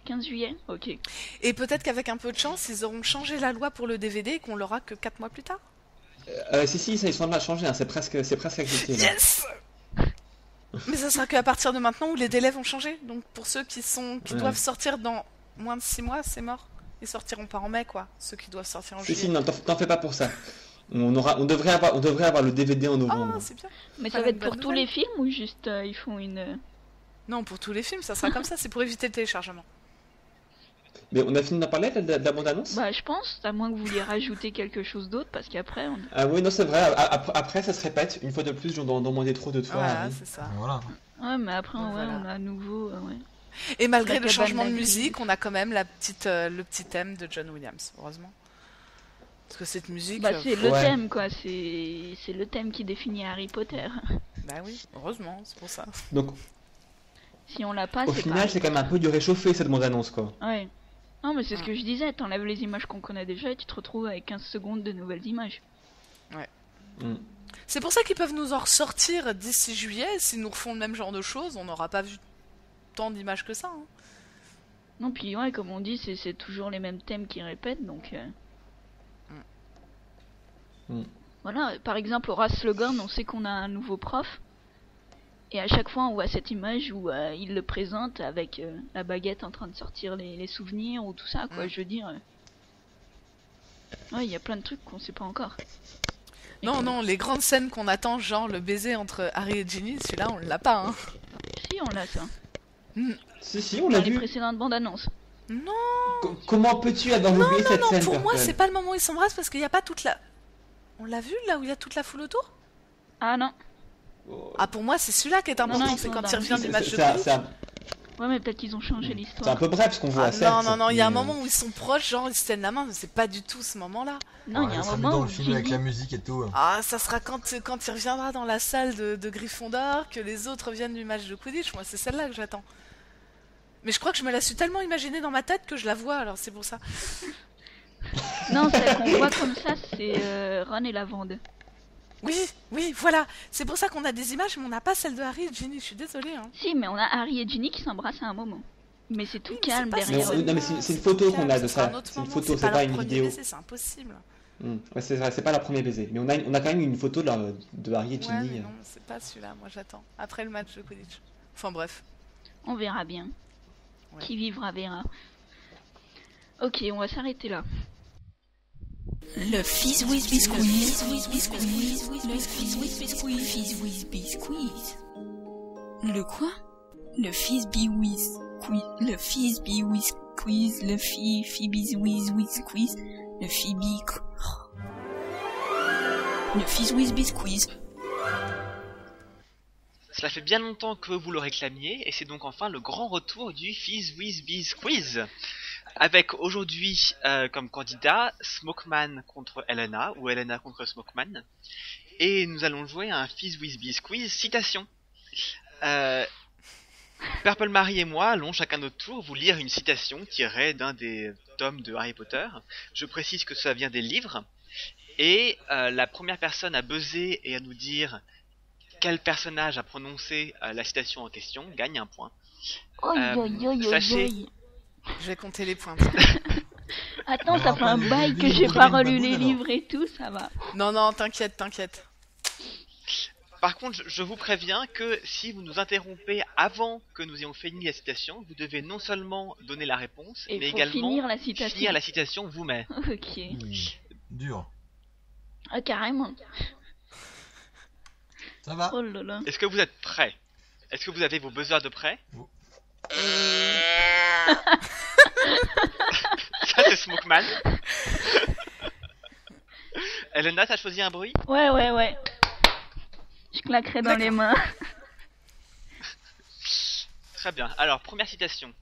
Speaker 4: 15 juillet, ok.
Speaker 3: Et peut-être qu'avec un peu de chance, ils auront changé la loi pour le DVD et qu'on l'aura que 4 mois plus tard.
Speaker 7: Si, ça, ils sont en train de changer, hein, c'est presque accepté. Là.
Speaker 3: Yes. Mais ça sera qu'à partir de maintenant où les délais vont changer. Donc pour ceux qui
Speaker 7: Ouais.
Speaker 3: doivent sortir dans moins de 6 mois, c'est mort. Ils sortiront pas en mai, quoi. Ceux qui doivent sortir en
Speaker 7: Si,
Speaker 3: juillet.
Speaker 7: non, t'en fais pas pour ça. On devrait avoir le DVD en novembre.
Speaker 3: Ah, c'est bien.
Speaker 4: Mais ça
Speaker 3: Voilà
Speaker 4: va
Speaker 3: une
Speaker 4: être pour
Speaker 3: bonne
Speaker 4: tous
Speaker 3: nouvelle.
Speaker 4: les films ou juste ils font une...
Speaker 3: Non, pour tous les films, ça sera comme ça. C'est pour éviter le téléchargement.
Speaker 7: Mais on a fini d'en parler de la bande-annonce?
Speaker 4: Bah je pense, à moins que vous vouliez rajouter quelque chose d'autre, parce qu'après on...
Speaker 7: Ah oui, non, c'est vrai. Après, ça se répète. Une fois de plus, j'en demandais trop de toi.
Speaker 3: Voilà,
Speaker 7: Harry.
Speaker 3: c'est ça.
Speaker 2: Voilà.
Speaker 4: Ouais, mais après
Speaker 3: Donc,
Speaker 4: ouais,
Speaker 3: voilà.
Speaker 4: on a à nouveau... ouais.
Speaker 3: Et malgré
Speaker 4: La
Speaker 3: le
Speaker 4: cabane
Speaker 3: changement de
Speaker 4: magique.
Speaker 3: musique, on a quand même le petit thème de John Williams, heureusement. Parce que cette musique,
Speaker 4: Bah c'est le
Speaker 7: Ouais.
Speaker 4: thème quoi, c'est le thème qui définit Harry Potter.
Speaker 3: bah oui, heureusement, c'est pour ça.
Speaker 7: Donc,
Speaker 4: Si on l'a pas,
Speaker 7: au
Speaker 4: c'est
Speaker 7: final,
Speaker 4: pas...
Speaker 7: c'est quand même un peu du réchauffé cette bande-annonce, quoi.
Speaker 4: Ouais. Non mais c'est ce que je disais, t'enlèves les images qu'on connaît déjà et tu te retrouves avec 15 secondes de nouvelles images.
Speaker 7: Mm.
Speaker 3: C'est pour ça qu'ils peuvent nous en ressortir d'ici juillet. S'ils nous refont le même genre de choses, on n'aura pas vu tant d'images que ça. Hein.
Speaker 4: Non puis ouais, comme on dit, c'est toujours les mêmes thèmes qui répètent, donc...
Speaker 7: Mm.
Speaker 4: Voilà, par exemple Horace Slughorn, on sait qu'on a un nouveau prof. Et à chaque fois on voit cette image où il le présente avec la baguette en train de sortir les souvenirs ou tout ça quoi, je veux dire. Ouais, il y a plein de trucs qu'on sait pas encore. Et
Speaker 3: Non,
Speaker 4: que-
Speaker 3: non, les grandes scènes qu'on attend, genre le baiser entre Harry et Ginny, celui-là, on l'a pas. Hein.
Speaker 4: Si, on l'a ça.
Speaker 7: Si, on
Speaker 4: Dans
Speaker 7: l'a
Speaker 4: les
Speaker 7: vu.
Speaker 4: précédentes bandes annonces.
Speaker 3: Non,
Speaker 7: Comment peux-tu avoir oublié cette
Speaker 3: non,
Speaker 7: scène,
Speaker 3: pour moi,
Speaker 7: Purple?
Speaker 3: c'est pas le moment où ils s'embrassent parce qu'il n'y a pas toute la. On l'a vu là où il y a toute la foule autour?
Speaker 4: Ah non.
Speaker 3: Ah, pour moi, c'est celui-là qui est
Speaker 4: non,
Speaker 3: important,
Speaker 4: ils
Speaker 3: c'est
Speaker 4: sont
Speaker 3: quand
Speaker 4: dans
Speaker 3: il
Speaker 4: le
Speaker 3: revient du match de
Speaker 7: C'est un-
Speaker 3: Quidditch.
Speaker 7: c'est un-
Speaker 4: Ouais, mais peut-être qu'ils ont changé
Speaker 7: c'est un
Speaker 4: l'histoire.
Speaker 7: peu bref ce qu'on voit,
Speaker 3: Ah,
Speaker 7: certes.
Speaker 3: non, il y a un
Speaker 7: mais,
Speaker 3: moment où ils sont proches, genre ils se tiennent la main, mais c'est pas du tout ce moment-là.
Speaker 4: Non, il y a
Speaker 2: ça
Speaker 4: un
Speaker 2: sera mis
Speaker 4: moment
Speaker 2: dans
Speaker 4: où
Speaker 2: le film avec
Speaker 4: Ginny-
Speaker 2: la musique et tout.
Speaker 3: Ah, ça sera quand il reviendra dans la salle de Gryffondor, que les autres reviennent du match de Quidditch. Moi, c'est celle-là que j'attends. Mais je crois que je me la suis tellement imaginée dans ma tête que je la vois, alors c'est pour ça.
Speaker 4: Non, celle qu'on voit comme ça, c'est Ron et Lavande.
Speaker 3: Oui, voilà. C'est pour ça qu'on a des images, mais on n'a pas celle de Harry et Ginny. Je suis désolée. Hein.
Speaker 4: Si, mais on a Harry et Ginny qui s'embrassent à un moment. Mais c'est tout
Speaker 3: Oui, mais
Speaker 4: calme
Speaker 3: c'est pas
Speaker 4: derrière
Speaker 7: Mais
Speaker 4: eux.
Speaker 7: non, mais c'est une photo qu'on a de
Speaker 3: sera
Speaker 7: ça.
Speaker 3: un autre
Speaker 7: C'est une
Speaker 3: moment,
Speaker 7: photo, c'est
Speaker 3: leur
Speaker 7: pas une
Speaker 3: premier
Speaker 7: vidéo.
Speaker 3: baiser, c'est impossible.
Speaker 7: Ouais, c'est vrai, c'est pas la première baiser. Mais on a quand même une photo de Harry et
Speaker 3: Ouais,
Speaker 7: Ginny.
Speaker 3: mais non, c'est pas celui-là. Moi, j'attends. Après le match de Quidditch. Enfin bref.
Speaker 4: On verra bien.
Speaker 3: Ouais.
Speaker 4: Qui vivra verra. Ok, on va s'arrêter là.
Speaker 8: Le Fizz Whiz Biscuit. Le Fizz Whiz Biscuit. Fizz Whiz Biscuit. Le quoi? Le Fizz Whiz Quiz. Le Fizz Whiz Quiz. Le Phoebe's Whiz Quiz. Le Phoebe. Le Fizz Whiz Biscuit.
Speaker 5: Cela fait bien longtemps que vous le réclamiez, et c'est donc enfin le grand retour du Fizz Whiz Biz Quiz. Avec aujourd'hui comme candidat Smokeman contre Elena, ou Elena contre Smokeman. Et nous allons jouer à un Fizz Whiz Biz Quiz citation. Purple Marie et moi allons chacun notre tour vous lire une citation tirée d'un des tomes de Harry Potter. Je précise que ça vient des livres. Et la première personne à buzzer et à nous dire quel personnage a prononcé la citation en question gagne un point. Sachez-
Speaker 3: Je vais compter les points.
Speaker 4: Attends,
Speaker 2: On
Speaker 4: ça
Speaker 2: va
Speaker 4: fait un
Speaker 2: pas
Speaker 4: bail
Speaker 2: les
Speaker 4: que
Speaker 2: livres,
Speaker 4: j'ai
Speaker 2: on
Speaker 4: pas
Speaker 2: va les
Speaker 4: relu les
Speaker 2: baboules, alors.
Speaker 4: livres et tout, ça va.
Speaker 3: Non, t'inquiète.
Speaker 5: Par contre, je vous préviens que si vous nous interrompez avant que nous ayons fini la citation, vous devez non seulement donner la réponse,
Speaker 4: Et
Speaker 5: mais
Speaker 4: faut
Speaker 5: également
Speaker 4: finir la citation.
Speaker 5: finir la citation vous-même.
Speaker 4: Ok.
Speaker 2: Dur.
Speaker 4: Ah, carrément.
Speaker 2: Ça va?
Speaker 4: Oh là là.
Speaker 5: Est-ce que vous êtes prêts? Est-ce que vous avez vos buzzers de prêt? Ça c'est Smokeman. Elena, t'as choisi un bruit?
Speaker 4: Ouais. Je claquerai dans les mains.
Speaker 5: Très bien. Alors, première citation.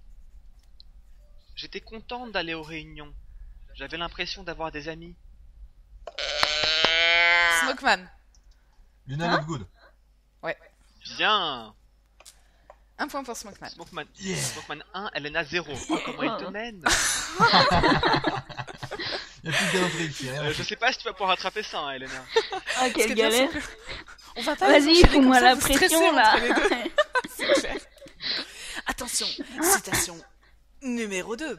Speaker 5: J'étais contente d'aller aux réunions. J'avais l'impression d'avoir des amis.
Speaker 3: Smokeman.
Speaker 2: Luna Lovegood.
Speaker 5: Bien.
Speaker 3: 1 point pour Smokeman.
Speaker 5: Smokeman,
Speaker 2: Yeah.
Speaker 5: Smokeman 1, Elena 0. Oh, comment il te mène.
Speaker 2: Il y a plus de galanterie ici. Rien.
Speaker 5: Je sais pas si tu vas pouvoir rattraper ça, hein, Elena.
Speaker 4: Ah,
Speaker 3: Ce qui
Speaker 4: quelle
Speaker 3: est bien,
Speaker 4: galère.
Speaker 3: c'est que on va pas
Speaker 4: Vas-y,
Speaker 3: les enchaîner
Speaker 4: fous-moi
Speaker 3: comme ça,
Speaker 4: la
Speaker 3: vous stressez
Speaker 4: pression,
Speaker 3: entre les
Speaker 4: là.
Speaker 3: deux. C'est clair. Attention, citation numéro 2.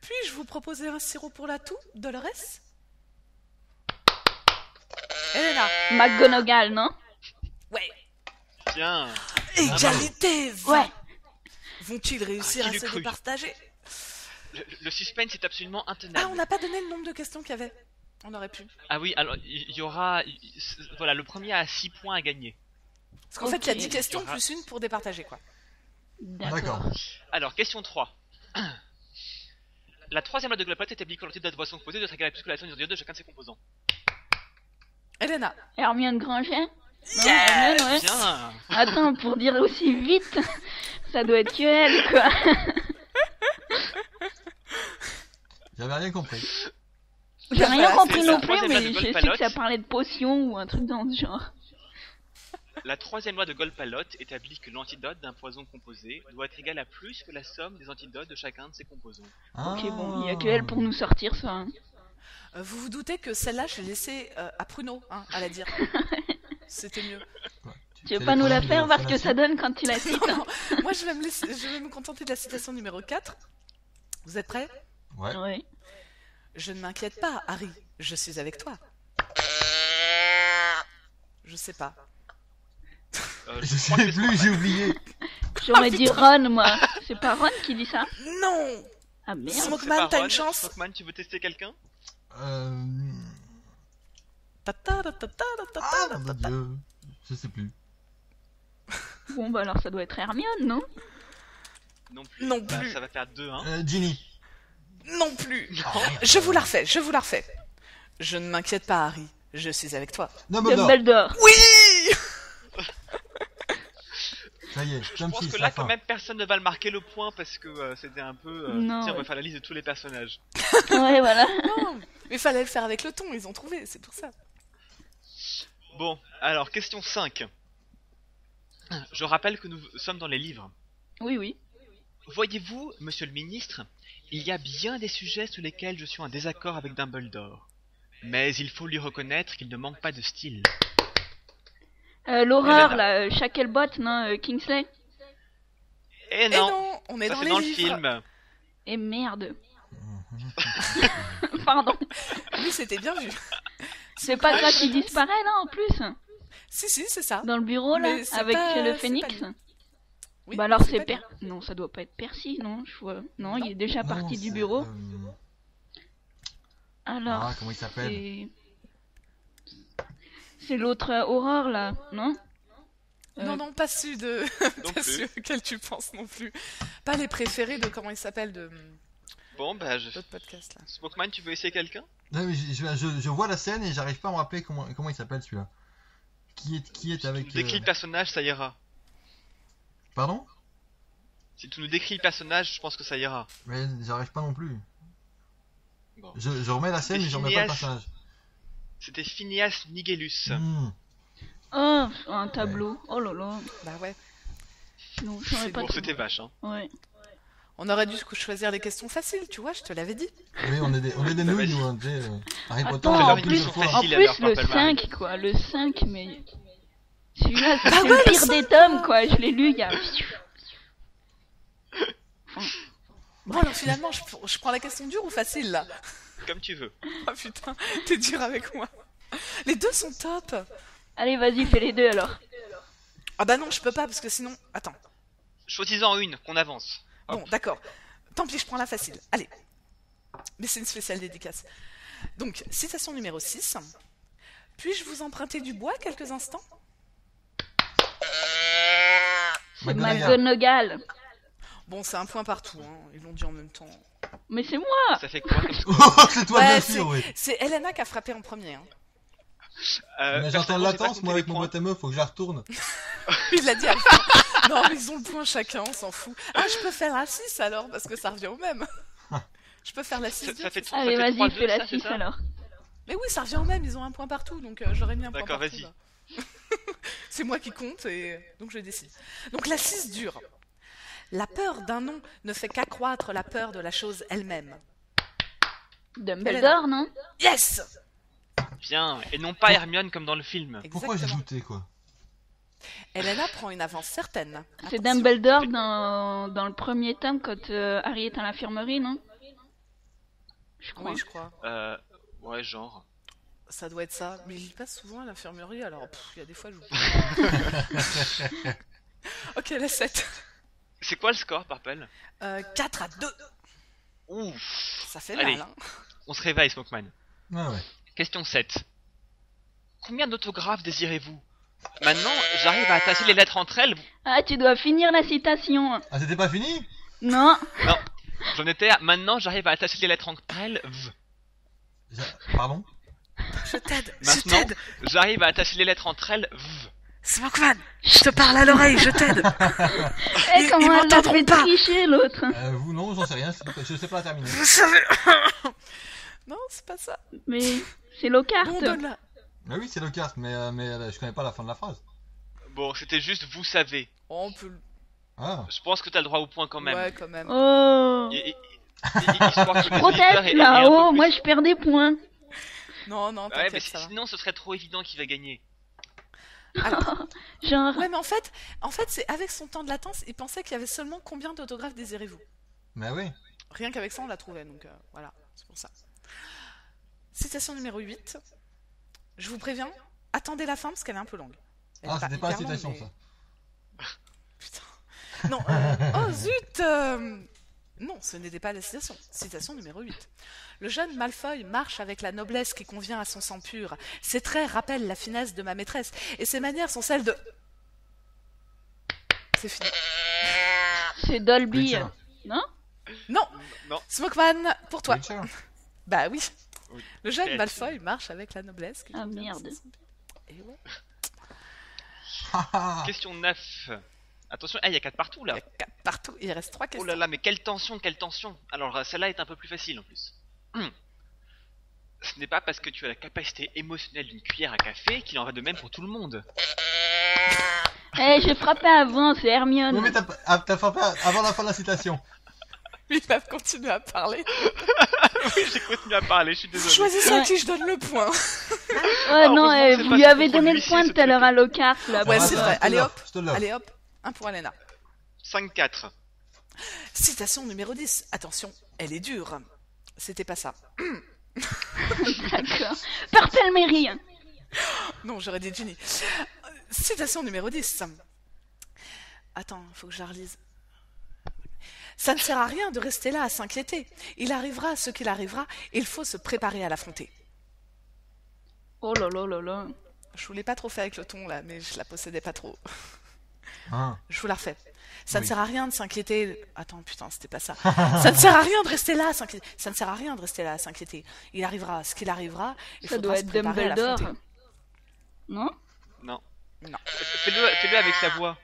Speaker 3: Puis-je vous proposer un sirop pour la toux, Dolores? Elena.
Speaker 4: McGonagall, non?
Speaker 3: Ouais.
Speaker 5: Bien.
Speaker 3: Égalité.
Speaker 4: Ouais.
Speaker 3: Vont-ils réussir
Speaker 5: qui
Speaker 3: à
Speaker 5: l'eût
Speaker 3: se
Speaker 5: cru.
Speaker 3: départager?
Speaker 5: Le suspense est absolument
Speaker 3: Ah,
Speaker 5: intenable.
Speaker 3: on n'a pas donné le nombre de questions qu'il y avait. On aurait pu.
Speaker 5: Ah oui, alors il y aura... Voilà, le premier a 6 points à gagner.
Speaker 3: Parce qu'en fait, il y a
Speaker 4: Ok.
Speaker 3: 10 questions
Speaker 5: Il y aura-
Speaker 3: plus une pour départager, quoi.
Speaker 4: D'accord.
Speaker 5: Alors, question 3. La troisième loi de Glopot établit que l'entité de boisson composée doit être égale à plus que la somme de chacun de ses composants.
Speaker 3: Elena.
Speaker 4: Hermione Granger? Non, Hermione, ouais.
Speaker 5: Bien.
Speaker 4: Attends, pour dire aussi vite, ça doit être que elle, quoi.
Speaker 2: J'avais rien compris.
Speaker 4: J'ai rien
Speaker 3: Voilà,
Speaker 4: compris
Speaker 5: c'est
Speaker 4: non
Speaker 5: la
Speaker 4: plus,
Speaker 5: troisième loi
Speaker 4: mais
Speaker 5: de
Speaker 4: je sais
Speaker 5: Golpalot.
Speaker 4: que ça parlait de potions ou un truc dans ce genre.
Speaker 5: La troisième loi de Golpalot établit que l'antidote d'un poison composé doit être égal à plus que la somme des antidotes de chacun de ses composants.
Speaker 4: Ok, bon, il y a que elle pour nous sortir ça. Hein.
Speaker 3: Vous vous doutez que celle-là, je l'ai laissée à Pruno, hein, à la dire. C'était mieux.
Speaker 2: Quoi,
Speaker 4: Tu veux
Speaker 2: fais
Speaker 4: pas
Speaker 2: les
Speaker 4: nous la
Speaker 2: problèmes
Speaker 4: faire
Speaker 2: de
Speaker 4: voir ce que ça
Speaker 2: phonation
Speaker 4: donne quand tu la cites?
Speaker 3: Non, moi, je vais me contenter de la citation numéro 4. Vous êtes prêts?
Speaker 2: Ouais.
Speaker 4: Ouais.
Speaker 3: Je ne m'inquiète pas, Harry. Je suis avec toi. Je sais pas.
Speaker 2: Je
Speaker 5: crois que
Speaker 2: sais
Speaker 5: c'est
Speaker 2: plus, j'ai oublié.
Speaker 4: J'aurais dit Ron, moi. C'est pas Ron qui dit ça?
Speaker 3: Non.
Speaker 4: Ah merde.
Speaker 3: Smoke-
Speaker 5: C'est
Speaker 3: Smokeman,
Speaker 5: pas
Speaker 3: t'as
Speaker 5: Ron.
Speaker 3: une chance.
Speaker 5: Smokeman, tu veux tester quelqu'un?
Speaker 2: Ah,
Speaker 3: Ta-ta-ta-ta-ta-ta-ta-ta.
Speaker 2: mon dieu. Je sais plus.
Speaker 4: Bon, bah alors ça doit être Hermione, non?
Speaker 5: Non plus.
Speaker 3: Non
Speaker 5: Bah,
Speaker 3: plus.
Speaker 5: ça va faire 2-1.
Speaker 2: Ginny.
Speaker 3: Non plus.
Speaker 2: Oh, merde.
Speaker 3: Je vous la refais. Je ne m'inquiète pas, Harry. Je suis avec toi.
Speaker 2: Dumbledore.
Speaker 4: Dumbledore.
Speaker 3: Oui.
Speaker 2: Ça y est,
Speaker 5: Je
Speaker 2: Tom
Speaker 5: pense
Speaker 2: 6,
Speaker 5: que
Speaker 2: la
Speaker 5: là,
Speaker 2: fin.
Speaker 5: quand même, personne ne va le marquer le point parce que c'était un peu.
Speaker 4: Non,
Speaker 5: Tiens, on va
Speaker 4: ouais.
Speaker 5: faire la liste de tous les personnages.
Speaker 4: Ouais, voilà.
Speaker 3: Non, mais fallait le faire avec le ton. Ils ont trouvé. C'est pour ça.
Speaker 5: Bon, alors, question 5. Je rappelle que nous sommes dans les livres.
Speaker 4: Oui, oui.
Speaker 5: Voyez-vous, monsieur le ministre, il y a bien des sujets sur lesquels je suis en désaccord avec Dumbledore. Mais il faut lui reconnaître qu'il ne manque pas de style.
Speaker 4: L'horreur,
Speaker 5: Elena.
Speaker 4: là, Shacklebot, non, Kingsley.
Speaker 5: Et
Speaker 3: Et
Speaker 5: non,
Speaker 3: non, on est
Speaker 5: ça
Speaker 3: dans
Speaker 5: c'est
Speaker 3: les
Speaker 5: dans le
Speaker 3: livres.
Speaker 5: film.
Speaker 4: Et merde. Pardon.
Speaker 3: Oui, c'était bien vu.
Speaker 4: C'est pas ça qui disparaît, là, en plus?
Speaker 3: Si, c'est ça.
Speaker 4: Dans le bureau, là,
Speaker 3: Mais c'est
Speaker 4: avec
Speaker 3: pas-
Speaker 4: le
Speaker 3: c'est
Speaker 4: phénix?
Speaker 3: pas lui. Oui,
Speaker 4: Bah alors c'est
Speaker 3: pas lui.
Speaker 4: Non, ça doit pas être Percy, non, je vois. Non, il est déjà
Speaker 2: Non,
Speaker 4: parti du
Speaker 2: c'est,
Speaker 4: bureau. Alors,
Speaker 2: Ah, comment il s'appelle?
Speaker 4: c'est l'autre Aurore, là, non?
Speaker 3: Non, pas celui de.
Speaker 5: Non
Speaker 3: pas
Speaker 5: plus.
Speaker 3: celui auquel tu penses non plus. Pas les préférés de comment il s'appelle de
Speaker 5: Bon, bah,
Speaker 3: l'autre podcast là.
Speaker 5: Smokeman, tu veux essayer quelqu'un?
Speaker 2: Non, mais je vois la scène et j'arrive pas à me rappeler comment il s'appelle celui-là. Qui est avec.
Speaker 5: Décris le personnage, ça ira.
Speaker 2: Pardon?
Speaker 5: Si tu nous décris le personnage, je pense que ça ira.
Speaker 2: Mais j'arrive pas non plus.
Speaker 5: Bon.
Speaker 2: Je remets la scène mais je remets pas le
Speaker 5: Phineas.
Speaker 2: personnage.
Speaker 5: C'était Phineas Nigellus.
Speaker 2: Hmm.
Speaker 4: Oh, un tableau. Oh là là.
Speaker 3: Bah ouais.
Speaker 4: Non, j'aurais
Speaker 3: C'est
Speaker 4: pas
Speaker 5: Bon,
Speaker 4: trouvé.
Speaker 5: c'était vache, hein.
Speaker 4: Ouais.
Speaker 3: On aurait dû choisir les questions faciles, tu vois, je te l'avais dit.
Speaker 2: Oui, on est des
Speaker 5: Bah,
Speaker 2: nouilles,
Speaker 5: vas-y.
Speaker 2: nous, hein, tu sais, Harry Potter,
Speaker 4: Attends,
Speaker 2: j'ai
Speaker 4: en
Speaker 2: appris
Speaker 4: plus,
Speaker 2: une fois.
Speaker 4: en
Speaker 5: facile, alors,
Speaker 4: plus le
Speaker 5: Purple Marie.
Speaker 4: 5, quoi. Le 5, mais... Celui-là, c'est
Speaker 3: Bah ouais,
Speaker 4: le
Speaker 3: le
Speaker 4: pire
Speaker 3: 5,
Speaker 4: des tomes, quoi. Je l'ai lu il y a...
Speaker 3: Bon alors finalement, je prends la question dure ou facile là?
Speaker 5: Comme tu veux.
Speaker 3: Oh putain, t'es dur avec moi. Les deux sont top.
Speaker 4: Allez, vas-y, fais les deux, alors.
Speaker 3: Ah bah non, je peux pas parce que sinon... Attends.
Speaker 5: Choisis-en une, qu'on avance.
Speaker 3: Bon, d'accord. Tant pis, je prends la facile. Allez. Mais c'est une spéciale dédicace. Donc, citation numéro 6. Puis-je vous emprunter du bois quelques instants?
Speaker 4: C'est
Speaker 2: McGonagall.
Speaker 4: McGonagall.
Speaker 3: Bon, c'est un point partout, hein. Ils l'ont dit en même temps.
Speaker 4: Mais c'est moi.
Speaker 5: Ça fait quoi comme score?
Speaker 2: Oh, c'est toi,
Speaker 3: Ouais,
Speaker 2: bien sûr, oui.
Speaker 3: c'est Elena qui a frappé en premier. Hein.
Speaker 2: Mais j'entends
Speaker 5: personnellement, j'ai pas
Speaker 2: latence,
Speaker 5: compté
Speaker 2: moi,
Speaker 5: les
Speaker 2: avec mon
Speaker 5: points.
Speaker 2: boîte à meufs, faut que je la retourne.
Speaker 3: Il l'a dit Non, mais ils ont le point chacun, on s'en fout. Ah, je peux faire la 6 alors, parce que ça revient au même. Je peux faire la 6
Speaker 5: Ça fait
Speaker 4: Allez, vas-y,
Speaker 5: 3-2,
Speaker 4: fais la
Speaker 5: ça, c'est
Speaker 4: 6
Speaker 5: ça
Speaker 4: alors.
Speaker 3: Mais oui, ça revient au même, ils ont un point partout, donc j'aurais mis un point
Speaker 5: D'accord,
Speaker 3: partout.
Speaker 5: vas-y.
Speaker 3: Là. C'est moi qui compte, et donc je décide. Donc la 6 dure. La peur d'un nom ne fait qu'accroître la peur de la chose elle-même.
Speaker 4: Dumbledore, non?
Speaker 3: Yes!
Speaker 5: Bien, et non pas Hermione comme dans le film.
Speaker 2: Pourquoi j'ai
Speaker 3: Exactement.
Speaker 2: ajouté quoi?
Speaker 3: Helena prend une avance certaine.
Speaker 4: C'est
Speaker 3: Attention.
Speaker 4: Dumbledore dans le premier tome quand Harry est à l'infirmerie, non? Je crois.
Speaker 3: Oui, je crois.
Speaker 5: Ouais, genre.
Speaker 3: Ça doit être ça. Mais il passe souvent à l'infirmerie, alors il y a des fois j'oublie. Ok, la 7.
Speaker 5: C'est quoi le score, Parpel?
Speaker 3: 4-2.
Speaker 5: Ouf.
Speaker 3: Ça fait
Speaker 5: Allez.
Speaker 3: mal, hein.
Speaker 5: On se réveille, Smokeman.
Speaker 2: Ah ouais.
Speaker 5: Question 7. Combien d'autographes désirez-vous? Maintenant, j'arrive à attacher les lettres entre elles.
Speaker 4: Ah, tu dois finir la citation.
Speaker 2: Ah, c'était pas fini?
Speaker 4: Non.
Speaker 5: Non, j'en étais à... Maintenant, j'arrive à attacher les lettres entre elles.
Speaker 2: Pardon?
Speaker 3: Je t'aide, je
Speaker 5: Maintenant,
Speaker 3: t'aide.
Speaker 5: j'arrive à attacher les lettres entre elles.
Speaker 3: Smokeman, je te parle à l'oreille, je t'aide.
Speaker 4: Eh, comment
Speaker 3: ils
Speaker 4: elle l'a
Speaker 3: m'entendront
Speaker 4: fait
Speaker 3: pas.
Speaker 4: tricher, l'autre?
Speaker 2: Vous, non, j'en sais rien, je sais pas la terminer.
Speaker 3: Vous savez. Non, c'est pas ça.
Speaker 4: Mais c'est Lockhart.
Speaker 3: Bon, donne-la.
Speaker 2: Ah oui, c'est le carte, mais je connais pas la fin de la phrase.
Speaker 5: Bon, c'était juste vous savez.
Speaker 3: Oh, on peut le.
Speaker 2: Ah.
Speaker 5: Je pense que t'as le droit au point quand même.
Speaker 3: Ouais, quand même.
Speaker 4: Oh.
Speaker 5: Histoire que les auditeurs
Speaker 4: Proteste
Speaker 5: aient un peu
Speaker 4: là-haut,
Speaker 5: plus-
Speaker 4: moi je perds des points.
Speaker 3: Non, non,
Speaker 5: Ouais,
Speaker 3: t'inquiète,
Speaker 5: mais
Speaker 3: ça va.
Speaker 5: sinon, ce serait trop évident qui va gagner.
Speaker 4: Genre,
Speaker 3: Ouais, mais en fait, c'est avec son temps de latence, il pensait qu'il y avait seulement combien d'autographes désirez-vous.
Speaker 2: Mais oui.
Speaker 3: Rien qu'avec ça, on l'a trouvé, donc voilà, c'est pour ça. Citation numéro 8. Je vous préviens, attendez la fin parce qu'elle est un peu longue. Elle
Speaker 2: Ah,
Speaker 3: est
Speaker 2: c'était pas la
Speaker 3: hyper longue,
Speaker 2: citation,
Speaker 3: mais-
Speaker 2: ça.
Speaker 3: Putain. Non, oh zut Non, ce n'était pas la citation. Citation numéro 8. Le jeune Malfoy marche avec la noblesse qui convient à son sang pur. Ses traits rappellent la finesse de ma maîtresse, et ses manières sont celles de... C'est fini.
Speaker 4: c'est Dolby.
Speaker 2: Witcher.
Speaker 4: Non?
Speaker 3: Non,
Speaker 5: Non.
Speaker 3: Smokeman, pour toi.
Speaker 2: Witcher.
Speaker 3: Bah oui.
Speaker 5: Oui.
Speaker 3: Le jeune
Speaker 5: Eh,
Speaker 3: Malfoy marche avec la noblesse qui
Speaker 4: Ah,
Speaker 3: convient à
Speaker 4: merde.
Speaker 3: son sang pur. Et ouais.
Speaker 2: Haha.
Speaker 5: Question 9. Attention, il y a 4 partout
Speaker 3: Il y
Speaker 5: là.
Speaker 3: a 4 partout, il reste 3
Speaker 5: Oh
Speaker 3: questions.
Speaker 5: là là, mais quelle tension, quelle tension. Alors celle-là est un peu plus facile en plus. Ce n'est pas parce que tu as la capacité émotionnelle d'une cuillère à café qu'il en va de même pour tout le monde.
Speaker 4: Eh, j'ai frappé avant, c'est Hermione.
Speaker 2: Oui, mais t'as frappé avant la fin de la citation.
Speaker 3: Il va continuer à parler.
Speaker 5: Oui, j'ai continué à parler, je suis désolé.
Speaker 3: Choisissez à
Speaker 4: Ouais.
Speaker 3: qui je donne le point.
Speaker 4: Ouais, non,
Speaker 5: heureusement que c'est
Speaker 4: vous
Speaker 5: pas
Speaker 4: lui
Speaker 5: ce
Speaker 4: avez
Speaker 5: contre
Speaker 4: donné
Speaker 5: lui,
Speaker 4: le point
Speaker 5: c'est
Speaker 4: tout à
Speaker 5: ce
Speaker 4: l'heure
Speaker 5: truc.
Speaker 4: à Lockhart, là.
Speaker 3: Ouais,
Speaker 2: Ah,
Speaker 3: c'est
Speaker 2: ça,
Speaker 3: vrai.
Speaker 2: je te
Speaker 3: Allez
Speaker 2: l'offre,
Speaker 3: hop.
Speaker 2: je te l'offre.
Speaker 3: Allez hop, un pour Alena.
Speaker 5: 5-4.
Speaker 3: Citation numéro 10. Attention, elle est dure. C'était pas ça.
Speaker 4: D'accord. Parpelmérie.
Speaker 3: Non, j'aurais dit Ginny. Citation numéro 10. Attends, faut que je la relise. Ça ne sert à rien de rester là à s'inquiéter. Il arrivera ce qu'il arrivera, et il faut se préparer à l'affronter.
Speaker 4: Oh là là là là.
Speaker 3: Je voulais pas trop faire avec le ton là, mais je la possédais pas trop.
Speaker 2: Ah.
Speaker 3: Je vous la refais. Ça ne
Speaker 2: Oui.
Speaker 3: sert à rien de s'inquiéter. Attends, putain, c'était pas ça. Ça ne sert à rien de rester là à s'inquiéter. Ça ne sert à rien de rester là à s'inquiéter. Il arrivera ce qu'il arrivera. Il
Speaker 4: Ça
Speaker 3: faudra
Speaker 4: doit
Speaker 3: se
Speaker 4: être
Speaker 3: préparer à
Speaker 4: Dumbledore.
Speaker 3: l'affronter.
Speaker 4: Non?
Speaker 5: Non.
Speaker 3: Non.
Speaker 5: Fais-le avec sa voix.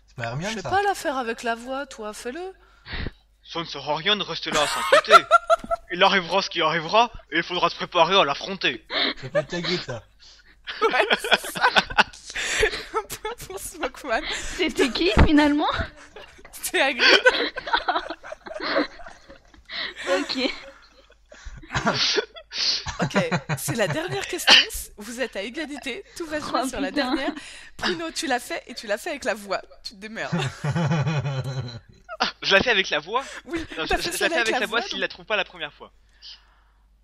Speaker 2: C'est pas
Speaker 3: Je
Speaker 2: Hermione,
Speaker 3: sais
Speaker 2: ça?
Speaker 3: pas la faire avec la voix, toi, fais-le.
Speaker 5: Ça ne sert à rien de rester là à s'inquiéter. Il arrivera ce qui arrivera, et il faudra se préparer à l'affronter.
Speaker 2: Ça peut être Hagrid, ça.
Speaker 3: Ouais, c'est ça. Un point pour Smokeman.
Speaker 4: C'était qui finalement?
Speaker 3: C'est Hagrid.
Speaker 4: Ok.
Speaker 3: Ok, c'est la dernière question. Vous êtes à égalité. Tout va se jouer
Speaker 4: Oh,
Speaker 3: sur la
Speaker 4: putain.
Speaker 3: dernière. Bruno, tu l'as fait et tu l'as fait avec la voix. Tu te démerdes.
Speaker 5: Je la fais avec la voix.
Speaker 3: Oui,
Speaker 5: Non,
Speaker 3: t'as
Speaker 5: je
Speaker 3: fait
Speaker 5: la
Speaker 3: ça
Speaker 5: fais avec la voix
Speaker 3: donc-
Speaker 5: s'il la trouve pas la première fois.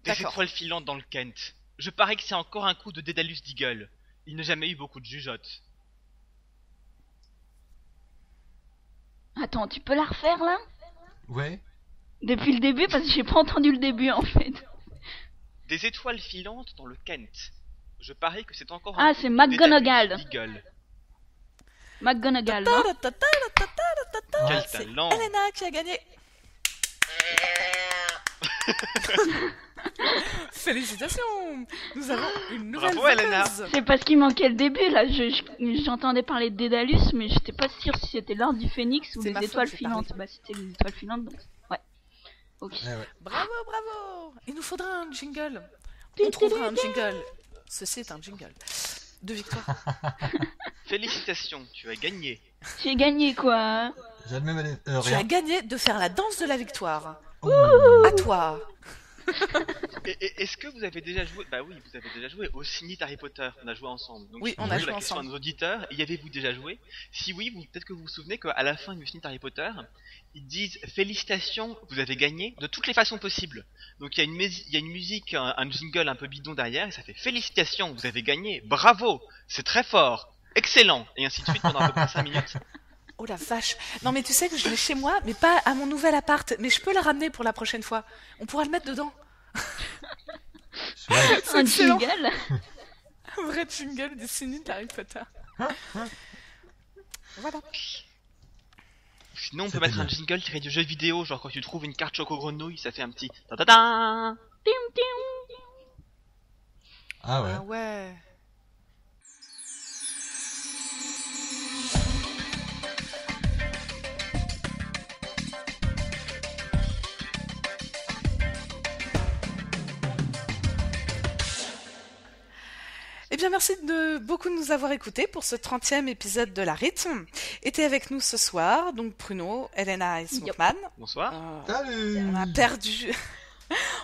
Speaker 5: Des
Speaker 3: D'accord.
Speaker 5: étoiles filantes dans le Kent. Je parie que c'est encore un coup de Dédalus Deagle. Il n'a jamais eu beaucoup de jugeotes.
Speaker 4: Attends, tu peux la refaire là?
Speaker 2: Ouais.
Speaker 4: Depuis le début, parce que j'ai pas entendu le début en fait.
Speaker 5: Des étoiles filantes dans le Kent. Je parie que c'est encore
Speaker 4: Ah,
Speaker 5: un
Speaker 4: c'est
Speaker 5: coup de
Speaker 4: McGonagall.
Speaker 5: Dédalus Deagle.
Speaker 4: McGonagall, non?
Speaker 5: Quel
Speaker 3: C'est
Speaker 5: talent.
Speaker 3: Elena qui a gagné. Félicitations. Nous avons une nouvelle
Speaker 5: Bravo, Elena.
Speaker 3: voteuse.
Speaker 4: C'est parce qu'il manquait le début là. J'entendais parler de Dédalus, mais j'étais pas sûre si c'était l'ordre du phénix ou
Speaker 3: C'est
Speaker 4: les
Speaker 3: ma faute,
Speaker 4: étoiles
Speaker 3: j'ai
Speaker 4: filantes.
Speaker 3: parlé.
Speaker 4: Bah c'était les étoiles filantes donc. Ouais. Ok.
Speaker 2: Eh ouais.
Speaker 3: Bravo, bravo. Il nous faudra un jingle. On trouvera un jingle. Ceci est un jingle de victoire.
Speaker 5: Félicitations, tu as gagné.
Speaker 4: J'ai gagné quoi.
Speaker 2: J'admets
Speaker 3: Tu as
Speaker 2: rien.
Speaker 3: gagné de faire la danse de la victoire.
Speaker 2: Ouh.
Speaker 3: À toi.
Speaker 5: Est-ce que vous avez déjà joué? Bah oui, vous avez déjà joué au Cynith Harry Potter. On a joué ensemble. Donc,
Speaker 3: Oui,
Speaker 5: je
Speaker 3: on
Speaker 5: pose
Speaker 3: a
Speaker 5: la
Speaker 3: joué
Speaker 5: question
Speaker 3: ensemble.
Speaker 5: à nos auditeurs. Y avez-vous déjà joué? Si oui, peut-être que vous vous souvenez qu'à la fin du Cynith Harry Potter, ils disent félicitations, vous avez gagné de toutes les façons possibles. Donc il y a une musique, un jingle un peu bidon derrière, et ça fait félicitations, vous avez gagné, bravo, c'est très fort, excellent, et ainsi de suite pendant à peu près 5 minutes.
Speaker 3: Oh la vache. Non mais tu sais que je l'ai chez moi, mais pas à mon nouvel appart. Mais je peux la ramener pour la prochaine fois. On pourra le mettre dedans.
Speaker 2: Ouais.
Speaker 4: Un
Speaker 3: excellent.
Speaker 4: jingle.
Speaker 3: Un vrai jingle du Cynith Harry Potter. Voilà.
Speaker 5: Sinon on peut
Speaker 2: C'était
Speaker 5: mettre un
Speaker 2: bien.
Speaker 5: jingle tiré du jeu vidéo, genre quand tu trouves une carte choco grenouille, ça fait un petit ta-ta-ta.
Speaker 4: Tim tim.
Speaker 2: Ah ouais.
Speaker 3: Ah ouais. Eh bien, merci de beaucoup de nous avoir écoutés pour ce 30e épisode de La Rythme. Étaient avec nous ce soir, donc Pruno, Elena et Smokeman.
Speaker 5: Bonsoir.
Speaker 2: Salut.
Speaker 3: On a perdu...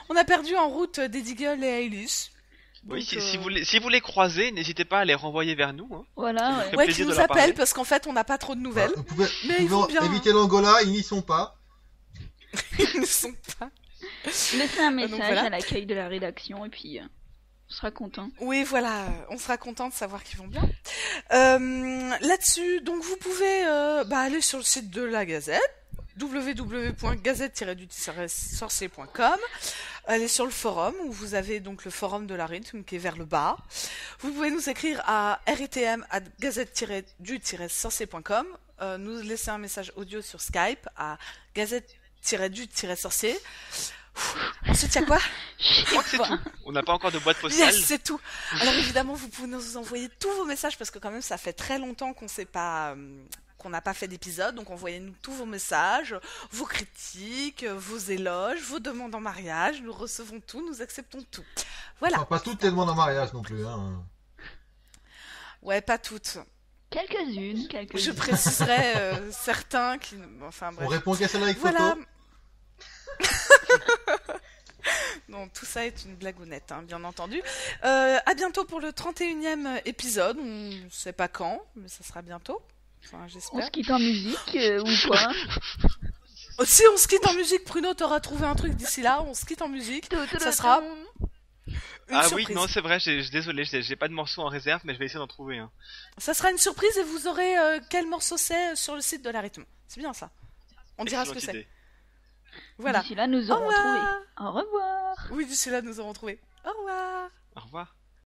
Speaker 3: on a perdu en route Daddy Girl et Ailis.
Speaker 5: Oui,
Speaker 3: Donc,
Speaker 5: si vous les croisez, n'hésitez pas à les renvoyer vers nous. Hein.
Speaker 4: Voilà. Ouais.
Speaker 5: fait
Speaker 3: Ouais,
Speaker 5: plaisir
Speaker 3: qui
Speaker 5: de
Speaker 3: nous
Speaker 5: leur parler.
Speaker 3: appellent parce qu'en fait, on n'a pas trop de nouvelles.
Speaker 2: Vous pouvez,
Speaker 3: Mais
Speaker 2: vous
Speaker 3: ils vont
Speaker 2: pouvez
Speaker 3: bien.
Speaker 2: éviter l'Angola, ils n'y sont pas.
Speaker 3: Ils ne sont pas.
Speaker 4: Laissez un message
Speaker 3: voilà.
Speaker 4: à l'accueil de la rédaction et puis on sera content.
Speaker 3: Oui, voilà, on sera content de savoir qu'ils vont bien. Là-dessus, donc vous pouvez aller sur le site de la Gazette, www.gazette-sorcier.com. Allez sur le forum où vous avez donc le forum de la rythme qui est vers le bas. Vous pouvez nous écrire à ritm@gazette-du-sorcier.com. Nous laisser un message audio sur Skype à gazette-du-sorcier. Ensuite, il y a quoi?
Speaker 5: Je crois que c'est tout. On n'a pas encore de boîte postale.
Speaker 3: Yes, c'est tout. Alors évidemment, vous pouvez nous envoyer tous vos messages parce que quand même, ça fait très longtemps qu'on sait pas, qu'on n'a pas fait d'épisode. Donc envoyez-nous tous vos messages, vos critiques, vos éloges, vos demandes en mariage. Nous recevons tout, nous acceptons tout. Voilà.
Speaker 2: Enfin, pas toutes les demandes en mariage non plus. Hein.
Speaker 3: Ouais, pas toutes.
Speaker 4: Quelques-unes.
Speaker 3: Je préciserai certains qui, enfin
Speaker 2: On
Speaker 3: bref.
Speaker 2: répond qu'à celle avec
Speaker 3: Voilà.
Speaker 2: photo.
Speaker 3: Non, tout ça est une blagounette, hein, bien entendu. À bientôt pour le 31e épisode. On ne sait pas quand, mais ça sera bientôt. Enfin,
Speaker 4: On
Speaker 3: j'espère.
Speaker 4: se quitte en musique ou quoi?
Speaker 3: Si on se quitte en musique, Pruno, t'auras trouvé un truc d'ici là. On se quitte en musique. Ça sera une
Speaker 5: Ah
Speaker 3: surprise.
Speaker 5: oui, non, c'est vrai, désolé, j'ai pas de morceau en réserve, mais je vais essayer d'en trouver un.
Speaker 3: Ça sera une surprise et vous aurez quel morceau c'est sur le site de la rythme. C'est bien ça. On dira ce que
Speaker 5: Excellente
Speaker 3: c'est.
Speaker 5: idée.
Speaker 3: Voilà.
Speaker 4: D'ici là, nous
Speaker 3: Au
Speaker 4: aurons
Speaker 3: revoir.
Speaker 4: trouvé. Au revoir.
Speaker 3: Oui, d'ici là, nous aurons trouvé. Au revoir.
Speaker 5: Au revoir.